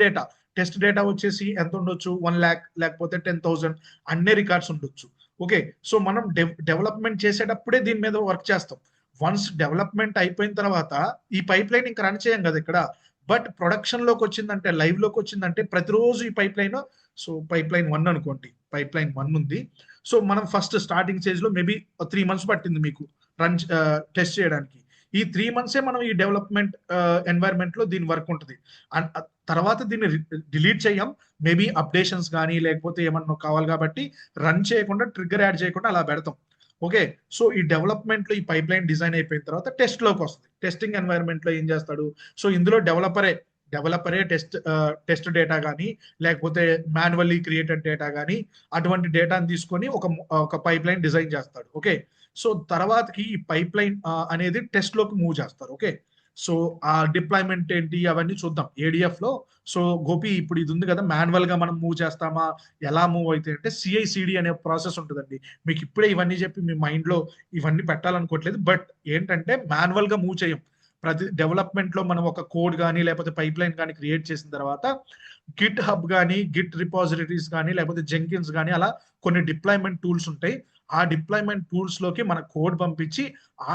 డేటా వచ్చేసి ఎంత ఉండొచ్చు, 1 lakh లేకపోతే 10,000 అన్ని రికార్డ్స్ ఉండొచ్చు. ఓకే, సో మనం డెవలప్మెంట్ చేసేటప్పుడే దీని మీద వర్క్ చేస్తాం. వన్స్ డెవలప్మెంట్ అయిపోయిన తర్వాత ఈ పైప్ లైన్ ఇంకా రన్ చేయం కదా ఇక్కడ. బట్ ప్రొడక్షన్ లోకి వచ్చిందంటే, లైవ్ లోకి వచ్చిందంటే ప్రతిరోజు ఈ pipe line, so pipe line 1 అనుకోండి, పైప్ లైన్ 1 ఉంది. సో మనం ఫస్ట్ స్టార్టింగ్ స్టేజ్ లో మేబీ 3 months పట్టింది మీకు రన్ టెస్ట్ చేయడానికి. ఈ 3 months మనం ఈ డెవలప్మెంట్ ఎన్వైర్న్మెంట్ లో దీని వర్క్ ఉంటుంది. అండ్ తర్వాత దీన్ని డిలీట్ చేయం, మేబీ అప్డేషన్స్ కానీ లేకపోతే ఏమన్నా కావాలి కాబట్టి రన్ చేయకుండా, ట్రిగ్గర్ యాడ్ చేయకుండా అలా పెడతాం. ఓకే, సో ఈ డెవలప్మెంట్ లో ఈ పైప్ లైన్ డిజైన్ అయిపోయిన తర్వాత టెస్ట్ లోకి వస్తుంది. టెస్టింగ్ ఎన్వైర్న్మెంట్ లో ఏం చేస్తాడు, సో ఇందులో డెవలపరే టెస్ట్ డేటా కానీ లేకపోతే మాన్యువల్లీ క్రియేటెడ్ డేటా కానీ అటువంటి డేటాని తీసుకొని ఒక పైప్ లైన్ డిజైన్ చేస్తాడు. ఓకే, సో తర్వాతకి ఈ పైప్ లైన్ అనేది టెస్ట్ లోకి మూవ్ చేస్తారు. ఓకే, సో ఆ డిప్లాయ్మెంట్ ఏంటి అవన్నీ చూద్దాం ఏడిఎఫ్ లో. సో గోపి ఇప్పుడు ఇది ఉంది కదా, మాన్యువల్ గా మనం మూవ్ చేస్తామా, ఎలా మూవ్ అయితే అంటే సిఐసిడి అనే ప్రాసెస్ ఉంటుందండి. మీకు ఇప్పుడే ఇవన్నీ చెప్పి మీ మైండ్ లో ఇవన్నీ పెట్టాలనుకోవట్లేదు, బట్ ఏంటంటే మాన్యువల్ గా మూవ్ చేయం. ప్రతి డెవలప్మెంట్ లో మనం ఒక కోడ్ కానీ లేకపోతే పైప్ లైన్ కానీ క్రియేట్ చేసిన తర్వాత గిట్ హబ్ కానీ, గిట్ రిపాజిటరీస్ కానీ లేకపోతే జెంకిన్స్ కానీ అలా కొన్ని డిప్లాయ్మెంట్ టూల్స్ ఉంటాయి. ఆ డిప్లాయ్మెంట్ టూల్స్ లోకి మన కోడ్ పంపించి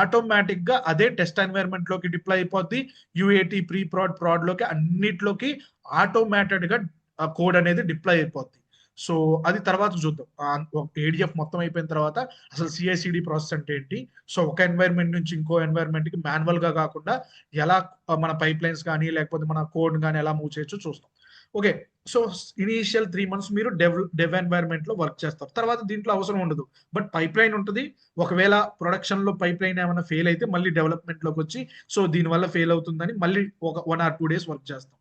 ఆటోమేటిక్ గా అదే టెస్ట్ ఎన్వైర్న్మెంట్ లోకి డిప్లాయ్ అయిపోద్ది. యుఏటి, ప్రీ ప్రాడ్ లోకి అన్నిట్లోకి ఆటోమేటెడ్ గా కోడ్ అనేది డిప్లాయ్ అయిపోద్ది. సో అది తర్వాత చూద్దాం. ఏడిఎఫ్ మొత్తం అయిపోయిన తర్వాత అసలు సిఐసిడి ప్రాసెస్ అంటే ఏంటి, సో ఒక ఎన్వైర్న్మెంట్ నుంచి ఇంకో ఎన్వైర్న్మెంట్ కి మాన్యువల్ గా కాకుండా ఎలా మన పైప్ లైన్స్ కానీ లేకపోతే మన కోడ్ కానీ ఎలా మూవ్ చేయొచ్చో చూస్తాం. ఓకే, సో ఇనీషియల్ 3 months మీరు డెవ్ ఎన్వైర్న్మెంట్ లో వర్క్ చేస్తారు. తర్వాత దీంట్లో అవసరం ఉండదు, బట్ పైప్ లైన్ ఉంటుంది. ఒకవేళ ప్రొడక్షన్ లో పైప్ లైన్ ఏమైనా ఫెయిల్ అయితే మళ్ళీ డెవలప్మెంట్ లోకి వచ్చి సో దీనివల్ల ఫెయిల్ అవుతుందని మళ్ళీ ఒక 1 or 2 days వర్క్ చేస్తాం.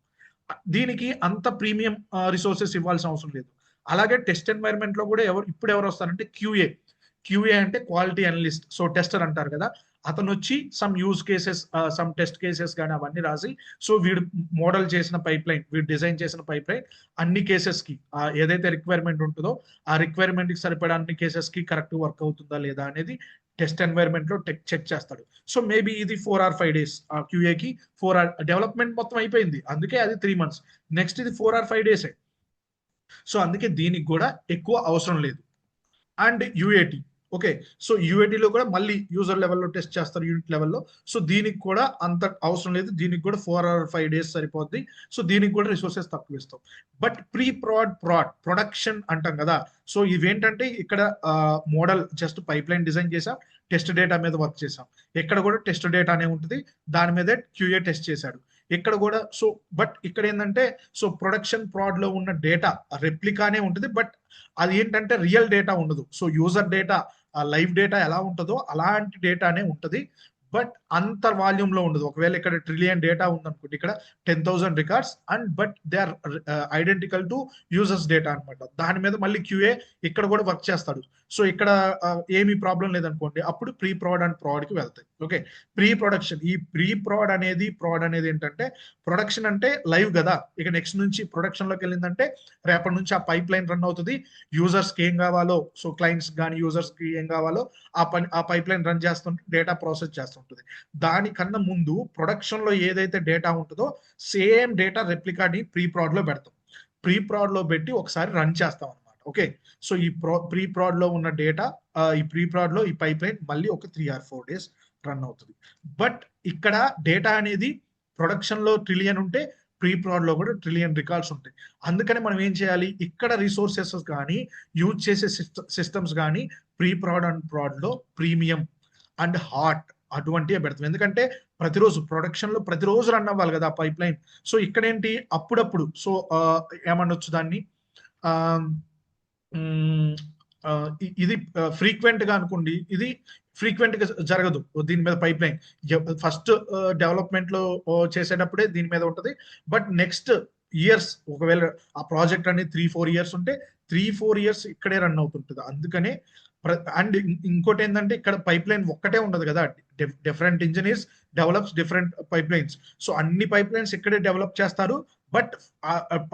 దీనికి అంత ప్రీమియం రిసోర్సెస్ ఇవ్వాల్సిన అవసరం లేదు. అలాగే టెస్ట్ ఎన్వైర్న్మెంట్ లో కూడా ఎవరు వస్తారంటే క్యూఏ అంటే క్వాలిటీ అనలిస్ట్. సో టెస్టర్ అంటారు కదా, అతను వచ్చి some use cases, some test cases కానీ అవన్నీ రాసి, సో వీడు మోడల్ చేసిన పైప్ లైన్, వీడు డిజైన్ చేసిన పైప్ లైన్ అన్ని కేసెస్ కి ఏదైతే రిక్వైర్మెంట్ ఉంటుందో ఆ రిక్వైర్మెంట్ కి సరిపడా అన్ని కేసెస్ కి కరెక్ట్ వర్క్ అవుతుందా లేదా అనేది టెస్ట్ ఎన్వైర్న్మెంట్ లో చెక్ చేస్తాడు. సో మేబీ ఇది 4 or 5 days క్యూఏకి. 4 hour డెవలప్మెంట్ మొత్తం అయిపోయింది, అందుకే అది 3 months. నెక్స్ట్ ఇది 4 or 5 days. సో అందుకే దీనికి కూడా ఎక్కువ అవసరం లేదు. అండ్ యుఏటి, ఓకే, సో యుఏటిలో కూడా మళ్ళీ యూజర్ లెవెల్లో టెస్ట్ చేస్తారు, యూనిట్ లెవెల్లో. సో దీనికి కూడా అంత అవసరం లేదు, దీనికి కూడా 4 or 5 days సరిపోద్ది. సో దీనికి కూడా రిసోర్సెస్ తక్కువ ఇస్తాం. బట్ ప్రీ ప్రొడక్షన్ అంటాం కదా, సో ఇవేంటంటే ఇక్కడ model just pipe line design చేసాం, టెస్ట్ డేటా మీద వర్క్ చేసాం. ఎక్కడ కూడా టెస్ట్ డేటానే ఉంటుంది, దాని మీదే క్యూఏ టెస్ట్ చేశాడు ఇక్కడ కూడా. సో బట్ ఇక్కడ ఏంటంటే సో ప్రొడక్షన్ ప్రాడ్ లో ఉన్న డేటా రెప్లికానే ఉంటుంది, బట్ అది ఏంటంటే రియల్ డేటా ఉండదు. So user data, live data ఎలా ఉంటుందో అలాంటి డేటానే ఉంటుంది, బట్ అంత వాల్యూమ్ లో ఉండదు. ఒకవేళ ఇక్కడ ట్రిలియన్ డేటా ఉందనుకోండి, ఇక్కడ 10,000 records and but they are identical to users data అనమాట. దాని మీద మళ్ళీ క్యూఏ ఇక్కడ కూడా వర్క్ చేస్తాడు. సో ఇక్కడ ఏమీ ప్రాబ్లం లేదనుకోండి, అప్పుడు ప్రీ ప్రాడ్ అండ్ ప్రాడ్ కి వెళ్తాయి. ఓకే, ప్రీ ప్రొడక్షన్, ఈ ప్రీ ప్రాడ్ అనేది ఏంటంటే ప్రొడక్షన్ అంటే లైవ్ కదా, ఇక నెక్స్ట్ నుంచి ప్రొడక్షన్ లోకి వెళ్ళిందంటే రేపటి నుంచి ఆ పైప్ లైన్ రన్ అవుతుంది. యూజర్స్ కి ఏం కావాలో, సో క్లయింట్స్ కానీ యూజర్స్ కి ఏం కావాలో ఆ పైప్ లైన్ రన్ చేస్తుంటే డేటా ప్రాసెస్ చేస్తుంటుంది. దానికన్నా ముందు ప్రొడక్షన్ లో ఏదైతే డేటా ఉంటుందో సేమ్ డేటా రెప్లికాని ప్రీ ప్రాడ్ లో పెడతాం. ప్రీ ప్రాడ్ లో పెట్టి ఒకసారి రన్ చేస్తాం అనమాట. ఓకే, సో ఈ ప్రీ ప్రాడ్ లో ఉన్న డేటా ఈ ప్రీ ప్రాడ్ లో ఈ పైప్ లైన్ మళ్ళీ ఒక 3 or 4 days రన్ అవుతుంది. బట్ ఇక్కడ డేటా అనేది ప్రొడక్షన్ లో ట్రిలియన్ ఉంటే ప్రీ ప్రాడ్ లో కూడా ట్రిలియన్ రికార్డ్స్ ఉంటాయి. అందుకని మనం ఏం చేయాలి, ఇక్కడ రిసోర్సెస్ కానీ యూజ్ చేసే సిస్టమ్స్ కానీ ప్రీ ప్రాడ్ అండ్ ప్రాడ్ లో ప్రీమియం అండ్ హాట్ అటువంటివే పెడతాం. ఎందుకంటే ప్రతిరోజు ప్రొడక్షన్ లో ప్రతిరోజు రన్ అవ్వాలి కదా పైప్ లైన్. సో ఇక్కడ ఏంటి అప్పుడప్పుడు, సో ఏమనొచ్చు దాన్ని, ఇది ఫ్రీక్వెంట్ గా అనుకోండి, ఇది ఫ్రీక్వెంట్ గా జరగదు దీని మీద పైప్ లైన్. ఫస్ట్ డెవలప్మెంట్ లో చేసేటప్పుడే దీని మీద ఉంటది. బట్ నెక్స్ట్ ఇయర్స్ ఒకవేళ ఆ ప్రాజెక్ట్ అనేది 3-4 years ఉంటే 3-4 years ఇక్కడే రన్ అవుతుంటుంది. అందుకనే అండ్ ఇంకోటి ఏంటంటే ఇక్కడ పైప్ లైన్ ఒక్కటే ఉండదు కదా, different engineers develops different pipe lines. So అన్ని పైప్ లైన్స్ ఇక్కడే డెవలప్ చేస్తారు. బట్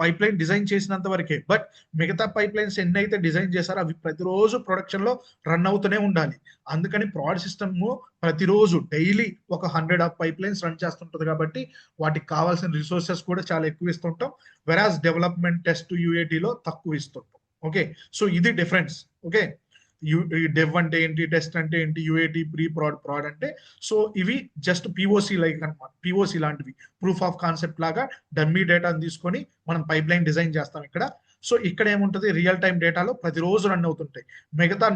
పైప్ లైన్ డిజైన్ చేసినంత వరకే. బట్ మిగతా పైప్ లైన్స్ ఎన్ని అయితే డిజైన్ చేశారో అవి ప్రతిరోజు ప్రొడక్షన్ లో రన్ అవుతూనే ఉండాలి. అందుకని ప్రాడ్ సిస్టమ్ ప్రతిరోజు డైలీ ఒక 100 పైప్ లైన్స్ రన్ చేస్తుంటది. కాబట్టి వాటికి కావాల్సిన రిసోర్సెస్ కూడా చాలా ఎక్కువ ఇస్తుంటాం. వెరాజ్ డెవలప్మెంట్ టెస్ట్ యూఏటీలో తక్కువ ఇస్తుంటాం. ఓకే, సో ఇది డిఫరెన్స్. ఓకే, డెవ్ అంటే ఏంటి, టెస్ట్ అంటే ఏంటి, యూఏటీ, ప్రీ ప్రాడ్ అంటే, సో ఇవి జస్ట్ పిఓసి లైక్ అనమాట. పిఓసి లాంటివి, ప్రూఫ్ ఆఫ్ కాన్సెప్ట్ లాగా డమ్మీ డేటాను తీసుకొని మనం పైప్ లైన్ డిజైన్ చేస్తాం ఇక్కడ. సో ఇక్కడ ఏముంటది, రియల్ టైం డేటాలో ప్రతిరోజు రన్ అవుతుంటాయి. మిగతా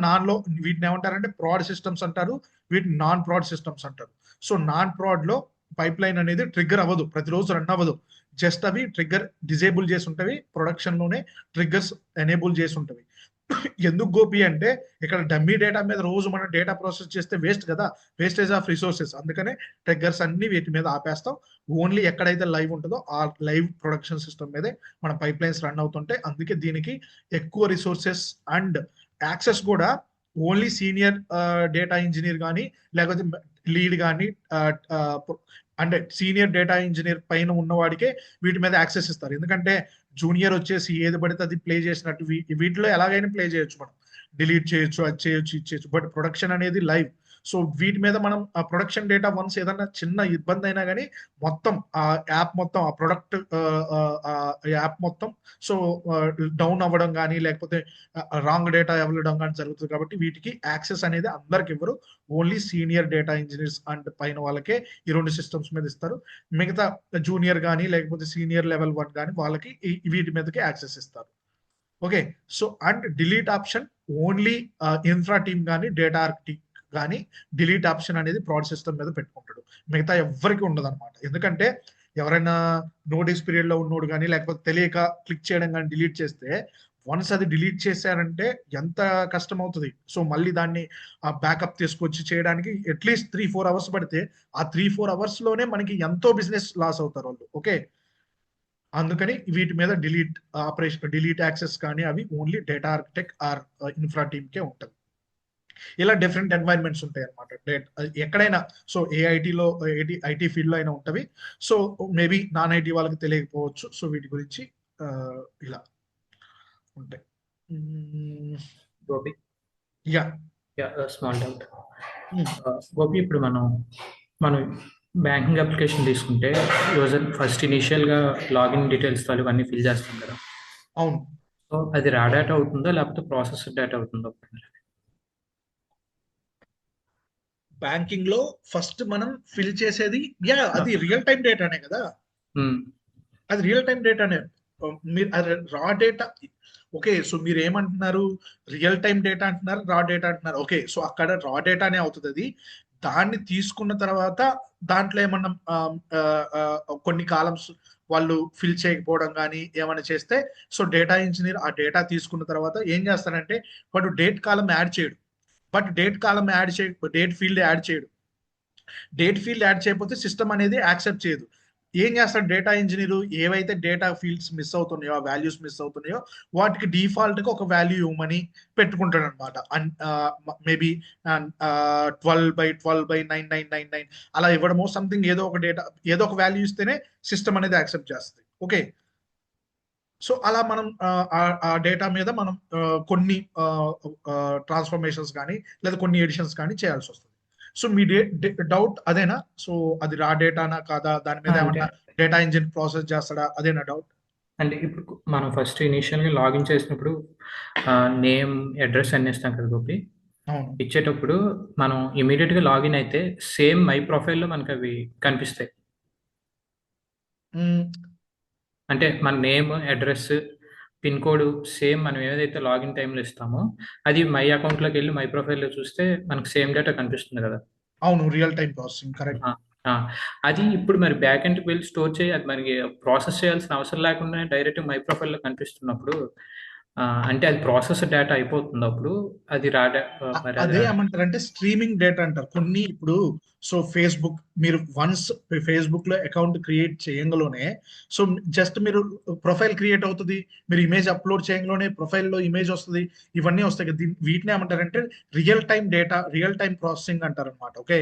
వీటిని ఏమంటారంటే ప్రాడ్ సిస్టమ్స్ అంటారు, వీటిని నాన్ ప్రాడ్ సిస్టమ్స్ అంటారు. సో నాన్ ప్రాడ్ లో పైప్ లైన్ అనేది ట్రిగ్గర్ అవ్వదు, ప్రతిరోజు రన్ అవ్వదు. జస్ట్ అవి ట్రిగ్గర్ డిజేబుల్ చేసి ఉంటవి, ప్రొడక్షన్ లోనే ట్రిగ్గర్స్ ఎనేబుల్ చేసి ఉంటవి. ఎందుకు గోపి అంటే ఇక్కడ డమ్మీ డేటా మీద రోజు మనం డేటా ప్రాసెస్ చేస్తే వేస్ట్ కదా, వేస్టేజ్ ఆఫ్ రిసోర్సెస్. అందుకనే ట్రిగ్గర్స్ అన్ని వీటి మీద ఆపేస్తాం. ఓన్లీ ఎక్కడైతే లైవ్ ఉంటుందో ఆ లైవ్ ప్రొడక్షన్ సిస్టమ్ మీదే మన పైప్ లైన్స్ రన్ అవుతుంటాయి. అందుకే దీనికి ఎక్కువ రిసోర్సెస్ అండ్ యాక్సెస్ కూడా ఓన్లీ సీనియర్ డేటా ఇంజనీర్ కానీ లేకపోతే లీడ్ కానీ అంటే సీనియర్ డేటా ఇంజనీర్ పైన ఉన్నవాడికే వీటి మీద యాక్సెస్ ఇస్తారు. ఎందుకంటే జూనియర్ వచ్చేసి ఏది పడితే అది ప్లే చేసినట్టు వీటిలో ఎలాగైనా ప్లే చేయొచ్చు, మనం డిలీట్ చేయొచ్చు, అది చేయొచ్చు, ఇది చేయొచ్చు. బట్ ప్రొడక్షన్ అనేది లైవ్. సో వీటి మీద మనం ఆ ప్రొడక్షన్ డేటా వన్స్ ఏదైనా చిన్న ఇబ్బంది అయినా కానీ మొత్తం ఆ యాప్ మొత్తం ఆ ప్రొడక్ట్ యాప్ మొత్తం సో డౌన్ అవ్వడం కానీ లేకపోతే రాంగ్ డేటా ఇవ్వడం కానీ జరుగుతుంది. కాబట్టి వీటికి యాక్సెస్ అనేది అందరికి ఇవ్వరు, only senior data engineers and పైన వాళ్ళకే ఈ 2 సిస్టమ్స్ మీద ఇస్తారు. మిగతా జూనియర్ కానీ లేకపోతే సీనియర్ లెవెల్ 1 కానీ వాళ్ళకి వీటి మీదకి యాక్సెస్ ఇస్తారు. Okay, so and delete option only infra team కానీ డేటా ఆర్కిటెక్ట్ కానీ డిలీట్ ఆప్షన్ అనేది ప్రాడ్ సిస్టమ్ మీద పెట్టుకుంటాడు, మిగతా ఎవరికి ఉండదు అనమాట. ఎందుకంటే ఎవరైనా నోటీస్ పీరియడ్ లో ఉన్నోడు కానీ లేకపోతే తెలియక క్లిక్ చేయడం కానీ డిలీట్ చేస్తే వన్స్ అది డిలీట్ చేశారంటే ఎంత కష్టం అవుతుంది. సో మళ్ళీ దాన్ని బ్యాకప్ తీసుకొచ్చి చేయడానికి అట్లీస్ట్ 3-4 hours పడితే ఆ 3-4 hours లోనే మనకి ఎంతో బిజినెస్ లాస్ అవుతారు వాళ్ళు. ఓకే, అందుకని వీటి మీద డిలీట్ యాక్సెస్ కానీ అవి only data architect or infra team కే ఉంటుంది. ఇలా డిఫరెంట్ ఎన్వైరన్మెంట్స్ ఉంటాయి అనమాట ఎక్కడైనా. సో ఏఐటీలో ఐటీ ఫీల్డ్ లో అయినా ఉంటవి. సో మేబీ నాన్ ఐటీ వాళ్ళకి తెలియకపోవచ్చు. సో వీటి గురించి ఇలా ఉంటాయి. Gopi, yeah small doubt. Gopi, ఇప్పుడు మనం బ్యాంకింగ్ అప్లికేషన్ తీసుకుంటే యూజర్ ఫస్ట్ ఇనిషియల్ గా లాగిన్ డీటెయిల్స్ తో ఇవన్నీ ఫిల్ చేస్తాం కదా. అవును, సో అది రా డేటా అవుతుందో లేకపోతే ప్రాసెస్ డేటా అవుతుందో? బ్యాంకింగ్ లో ఫస్ట్ మనం ఫిల్ చేసేది అది రియల్ టైం డేటానే కదా, అది రియల్ టైం డేటానే. మీరు రా డేటా. ఓకే, సో మీరు ఏమంటున్నారు, రియల్ టైం డేటా అంటున్నారు, రా డేటా అంటున్నారు. ఓకే, సో అక్కడ రా డేటానే అవుతుంది. అది దాన్ని తీసుకున్న తర్వాత దాంట్లో ఏమన్నా కొన్ని కాలమ్స్ వాళ్ళు ఫిల్ చేయకపోవడం కానీ ఏమైనా చేస్తే సో డేటా ఇంజనీర్ ఆ డేటా తీసుకున్న తర్వాత ఏం చేస్తారంటే వాడు డేట్ కాలం యాడ్ చేయడు. But date column add date field add చేయడు. డేట్ ఫీల్డ్ యాడ్ చేయకపోతే సిస్టమ్ అనేది యాక్సెప్ట్ చేయదు. ఏం చేస్తాడు డేటా ఇంజనీర్, ఏవైతే డేటా ఫీల్డ్స్ మిస్ అవుతున్నాయో ఆ వాల్యూస్ మిస్ అవుతున్నాయో వాటికి డిఫాల్ట్ గా ఒక వాల్యూ ఇవ్వమని పెట్టుకుంటాడు అనమాట. మేబీ 12/12/9999 అలా ఇవ్వడమో సంథింగ్ ఏదో ఒక వాల్యూ ఇస్తేనే సిస్టమ్ అనేది యాక్సెప్ట్ చేస్తుంది. ఓకే, సో అలా మనం ఆ డేటా మీద మనం కొన్ని ట్రాన్స్ఫర్మేషన్స్ కానీ లేదా కొన్ని ఎడిషన్స్ కానీ చేయాల్సి వస్తుంది. సో మీ డౌట్ అదేనా? సో అది రా డేటానా కాదా, దాని మీద ఏమన్నా డేటా ఇంజిన్ ప్రాసెస్ చేస్తాడా, అదేనా డౌట్? అంటే ఇప్పుడు మనం ఫస్ట్ ఇనీషియల్గా లాగిన్ చేసినప్పుడు నేమ్ అడ్రస్ అన్ని ఇస్తాం కదా గోపి. అవును. ఇచ్చేటప్పుడు మనం ఇమీడియట్గా లాగిన్ అయితే సేమ్ మై ప్రొఫైల్లో మనకు అవి కనిపిస్తాయి. మ్మ్. అంటే మన name address pin code same మనం ఏదైతే లాగిన్ టైంలో ఇస్తామో అది మై అకౌంట్లోకి వెళ్ళి మై ప్రొఫైల్లో చూస్తే మనకు సేమ్ డేటా కనిపిస్తుంది కదా. అవును, రియల్ టైం ప్రాసెసింగ్ కరెక్ట్. ఆ, ఆ. అది ఇప్పుడు మరి బ్యాక్ ఎండ్కి వెళ్ళి స్టోర్ చేయి, అది మనకి ప్రాసెస్ చేయాల్సిన అవసరం లేకుండా డైరెక్ట్ మై ప్రొఫైల్లో కనిపిస్తున్నప్పుడు అంటే అది ప్రాసెస్ డేటా అయిపోతుంది అప్పుడు అది మరి అది అదే ఏమంటారంటే స్ట్రీమింగ్ డేటా అంటారు. కొన్ని ఇప్పుడు సో ఫేస్బుక్ మీరు వన్స్ ఫేస్బుక్ లో అకౌంట్ క్రియేట్ చేయగలోనే సో జస్ట్ మీరు ప్రొఫైల్ క్రియేట్ అవుతుంది, మీరు ఇమేజ్ అప్లోడ్ చేయగలోనే ప్రొఫైల్లో ఇమేజ్ వస్తుంది, ఇవన్నీ వస్తాయి కదా. వీటిని ఏమంటారంటే real time data, real time processing అంటారు అనమాట. Okay,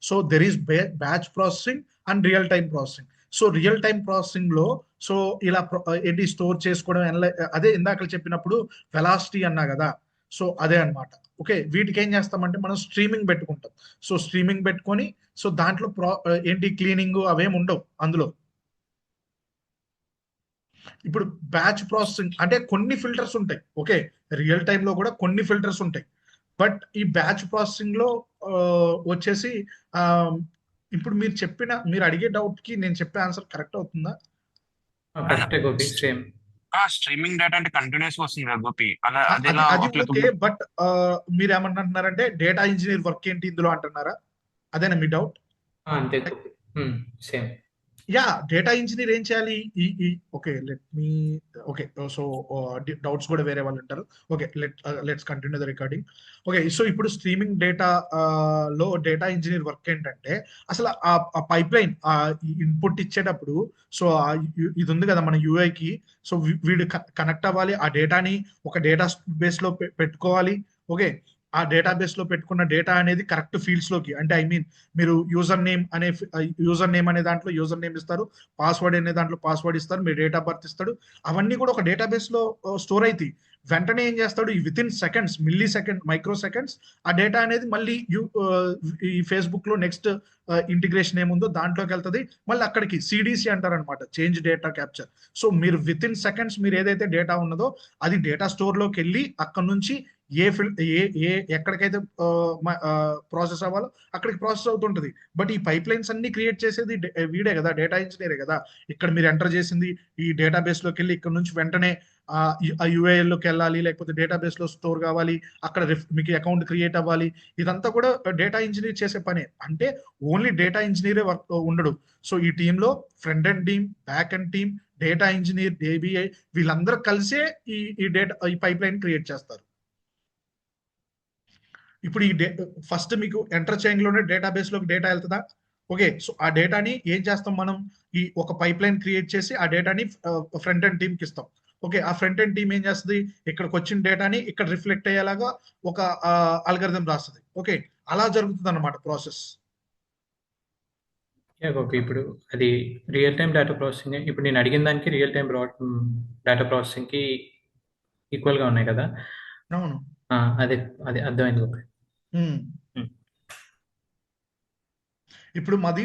so there is batch processing and real time processing. So real time processing లో సో ఇలా ఏంటి స్టోర్ చేసుకోవడం అదే ఇందాక చెప్పినప్పుడు వెలాసిటీ అన్నా కదా, సో అదే అన్నమాట. ఓకే, వీటికి ఏం చేస్తామంటే మనం స్ట్రీమింగ్ పెట్టుకుంటాం. సో స్ట్రీమింగ్ పెట్టుకొని సో దాంట్లో ఏంటి క్లీనింగ్ అవేం ఉండవు అందులో. ఇప్పుడు బ్యాచ్ ప్రాసెసింగ్ అంటే కొన్ని ఫిల్టర్స్ ఉంటాయి. ఓకే, రియల్ టైమ్ లో కూడా కొన్ని ఫిల్టర్స్ ఉంటాయి. బట్ ఈ బ్యాచ్ ప్రాసెసింగ్ లో వచ్చేసి ఆ, ఇప్పుడు మీరు అడిగే డౌట్ కి నేను చెప్పే ఆన్సర్ కరెక్ట్ అవుతుందా? కరెక్టే గోపి, సేమ్. స్ట్రీమింగ్ డేటా అంటే కంటిన్యూస్ వస్తుంది కదా గోపి, అలా అది అదేలా అది అట్లా ఓకే, బట్ మీరు ఏమంటున్నారంటే డేటా ఇంజనీర్ వర్క్ ఏంటి ఇందులో అంటున్నారా? అదేనా మీ డౌట్? అంతే Gopi, same. Yeah, data engineer ఏం చేయాలి? Okay let me okay, so doubts కూడా వేరే వాళ్ళు ఉంటారు. Okay, let's continue the recording. Okay, so ఇప్పుడు స్ట్రీమింగ్ డేటా లో డేటా ఇంజనీర్ వర్క్ ఏంటంటే అసలు ఆ పైప్ లైన్ ఇన్పుట్ ఇచ్చేటప్పుడు సో ఇది ఉంది కదా మన యూఐకి, సో వీడు కనెక్ట్ అవ్వాలి, ఆ డేటాని ఒక డేటా బేస్ లో పెట్టుకోవాలి. ఓకే, ఆ డేటాబేస్ లో పెట్టుకున్న డేటా అనేది కరెక్ట్ ఫీల్డ్స్ లోకి, అంటే ఐ మీన్ మీరు యూజర్ నేమ్ అనే దాంట్లో యూజర్ నేమ్ ఇస్తారు, పాస్వర్డ్ అనే దాంట్లో పాస్వర్డ్ ఇస్తారు, మీ డేట్ ఆఫ్ బర్త్ ఇస్తాడు, అవన్నీ కూడా ఒక డేటాబేస్ లో స్టోర్ అవుతాయి. వెంటనే ఏం చేస్తాడు, with in seconds, milli second, micro seconds ఆ డేటా అనేది మళ్ళీ ఈ ఫేస్బుక్ లో నెక్స్ట్ ఇంటిగ్రేషన్ ఏముందో దాంట్లోకి వెళ్తుంది, మళ్ళీ అక్కడికి సిడిసి అంటారు అనమాట, చేంజ్ డేటా క్యాప్చర్. సో మీరు విత్ ఇన్ సెకండ్స్ మీరు ఏదైతే డేటా ఉన్నదో అది డేటా స్టోర్ లోకి వెళ్ళి అక్కడ నుంచి ఎక్కడికైతే ప్రాసెస్ అవ్వాలో అక్కడికి ప్రాసెస్ అవుతుంటది. బట్ ఈ పైప్ లైన్స్ అన్ని క్రియేట్ చేసేది వీడే కదా, డేటా ఇంజనీరే కదా. ఇక్కడ మీరు ఎంటర్ చేసింది ఈ డేటాబేస్ లోకి వెళ్ళి ఇక్కడ నుంచి వెంటనే ఆ యుఏఎల్ లోకి వెళ్ళాలి, లేకపోతే డేటాబేస్ లో స్టోర్ కావాలి, అక్కడ మీకు అకౌంట్ క్రియేట్ అవ్వాలి, ఇదంతా కూడా డేటా ఇంజనీర్ చేసే పనే. అంటే ఓన్లీ డేటా ఇంజనీరే వర్క్ ఉండడు. సో ఈ టీంలో front and team, back and team, data engineer, ఏబిఐ వీళ్ళందరూ కలిసే ఈ పైప్ లైన్ క్రియేట్ చేస్తారు. ఇప్పుడు ఫస్ట్ మీకు ఎంటర్ చేయడంలోనే డేటాబేస్ లోకి డేటా వెళ్తుందా? ఓకే, సో ఆ డేటాని ఏం చేస్తాం మనం, ఈ ఒక పైప్ లైన్ క్రియేట్ చేసి ఆ డేటాని ఫ్రంట్ అండ్ టీమ్ కి ఇస్తాం. ఓకే, ఆ ఫ్రంట్ అండ్ టీమ్ ఏం చేస్తుంది, ఇక్కడికి వచ్చిన డేటాని ఇక్కడ రిఫ్లెక్ట్ అయ్యేలాగా ఒక అల్గరిథం రాస్తుంది. ఓకే, అలా జరుగుతుంది అన్నమాట ప్రాసెస్. ఓకే, ఇప్పుడు అది రియల్ టైం డేటా ప్రాసెసింగ్. ఇప్పుడు నేను అడిగిన దానికి రియల్ టైం డేటా ప్రాసెసింగ్ కి ఈక్వల్ గా ఉన్నాయి కదా. అవును. అదే అదే అర్థమైంది గోపి. ఇప్పుడు మాది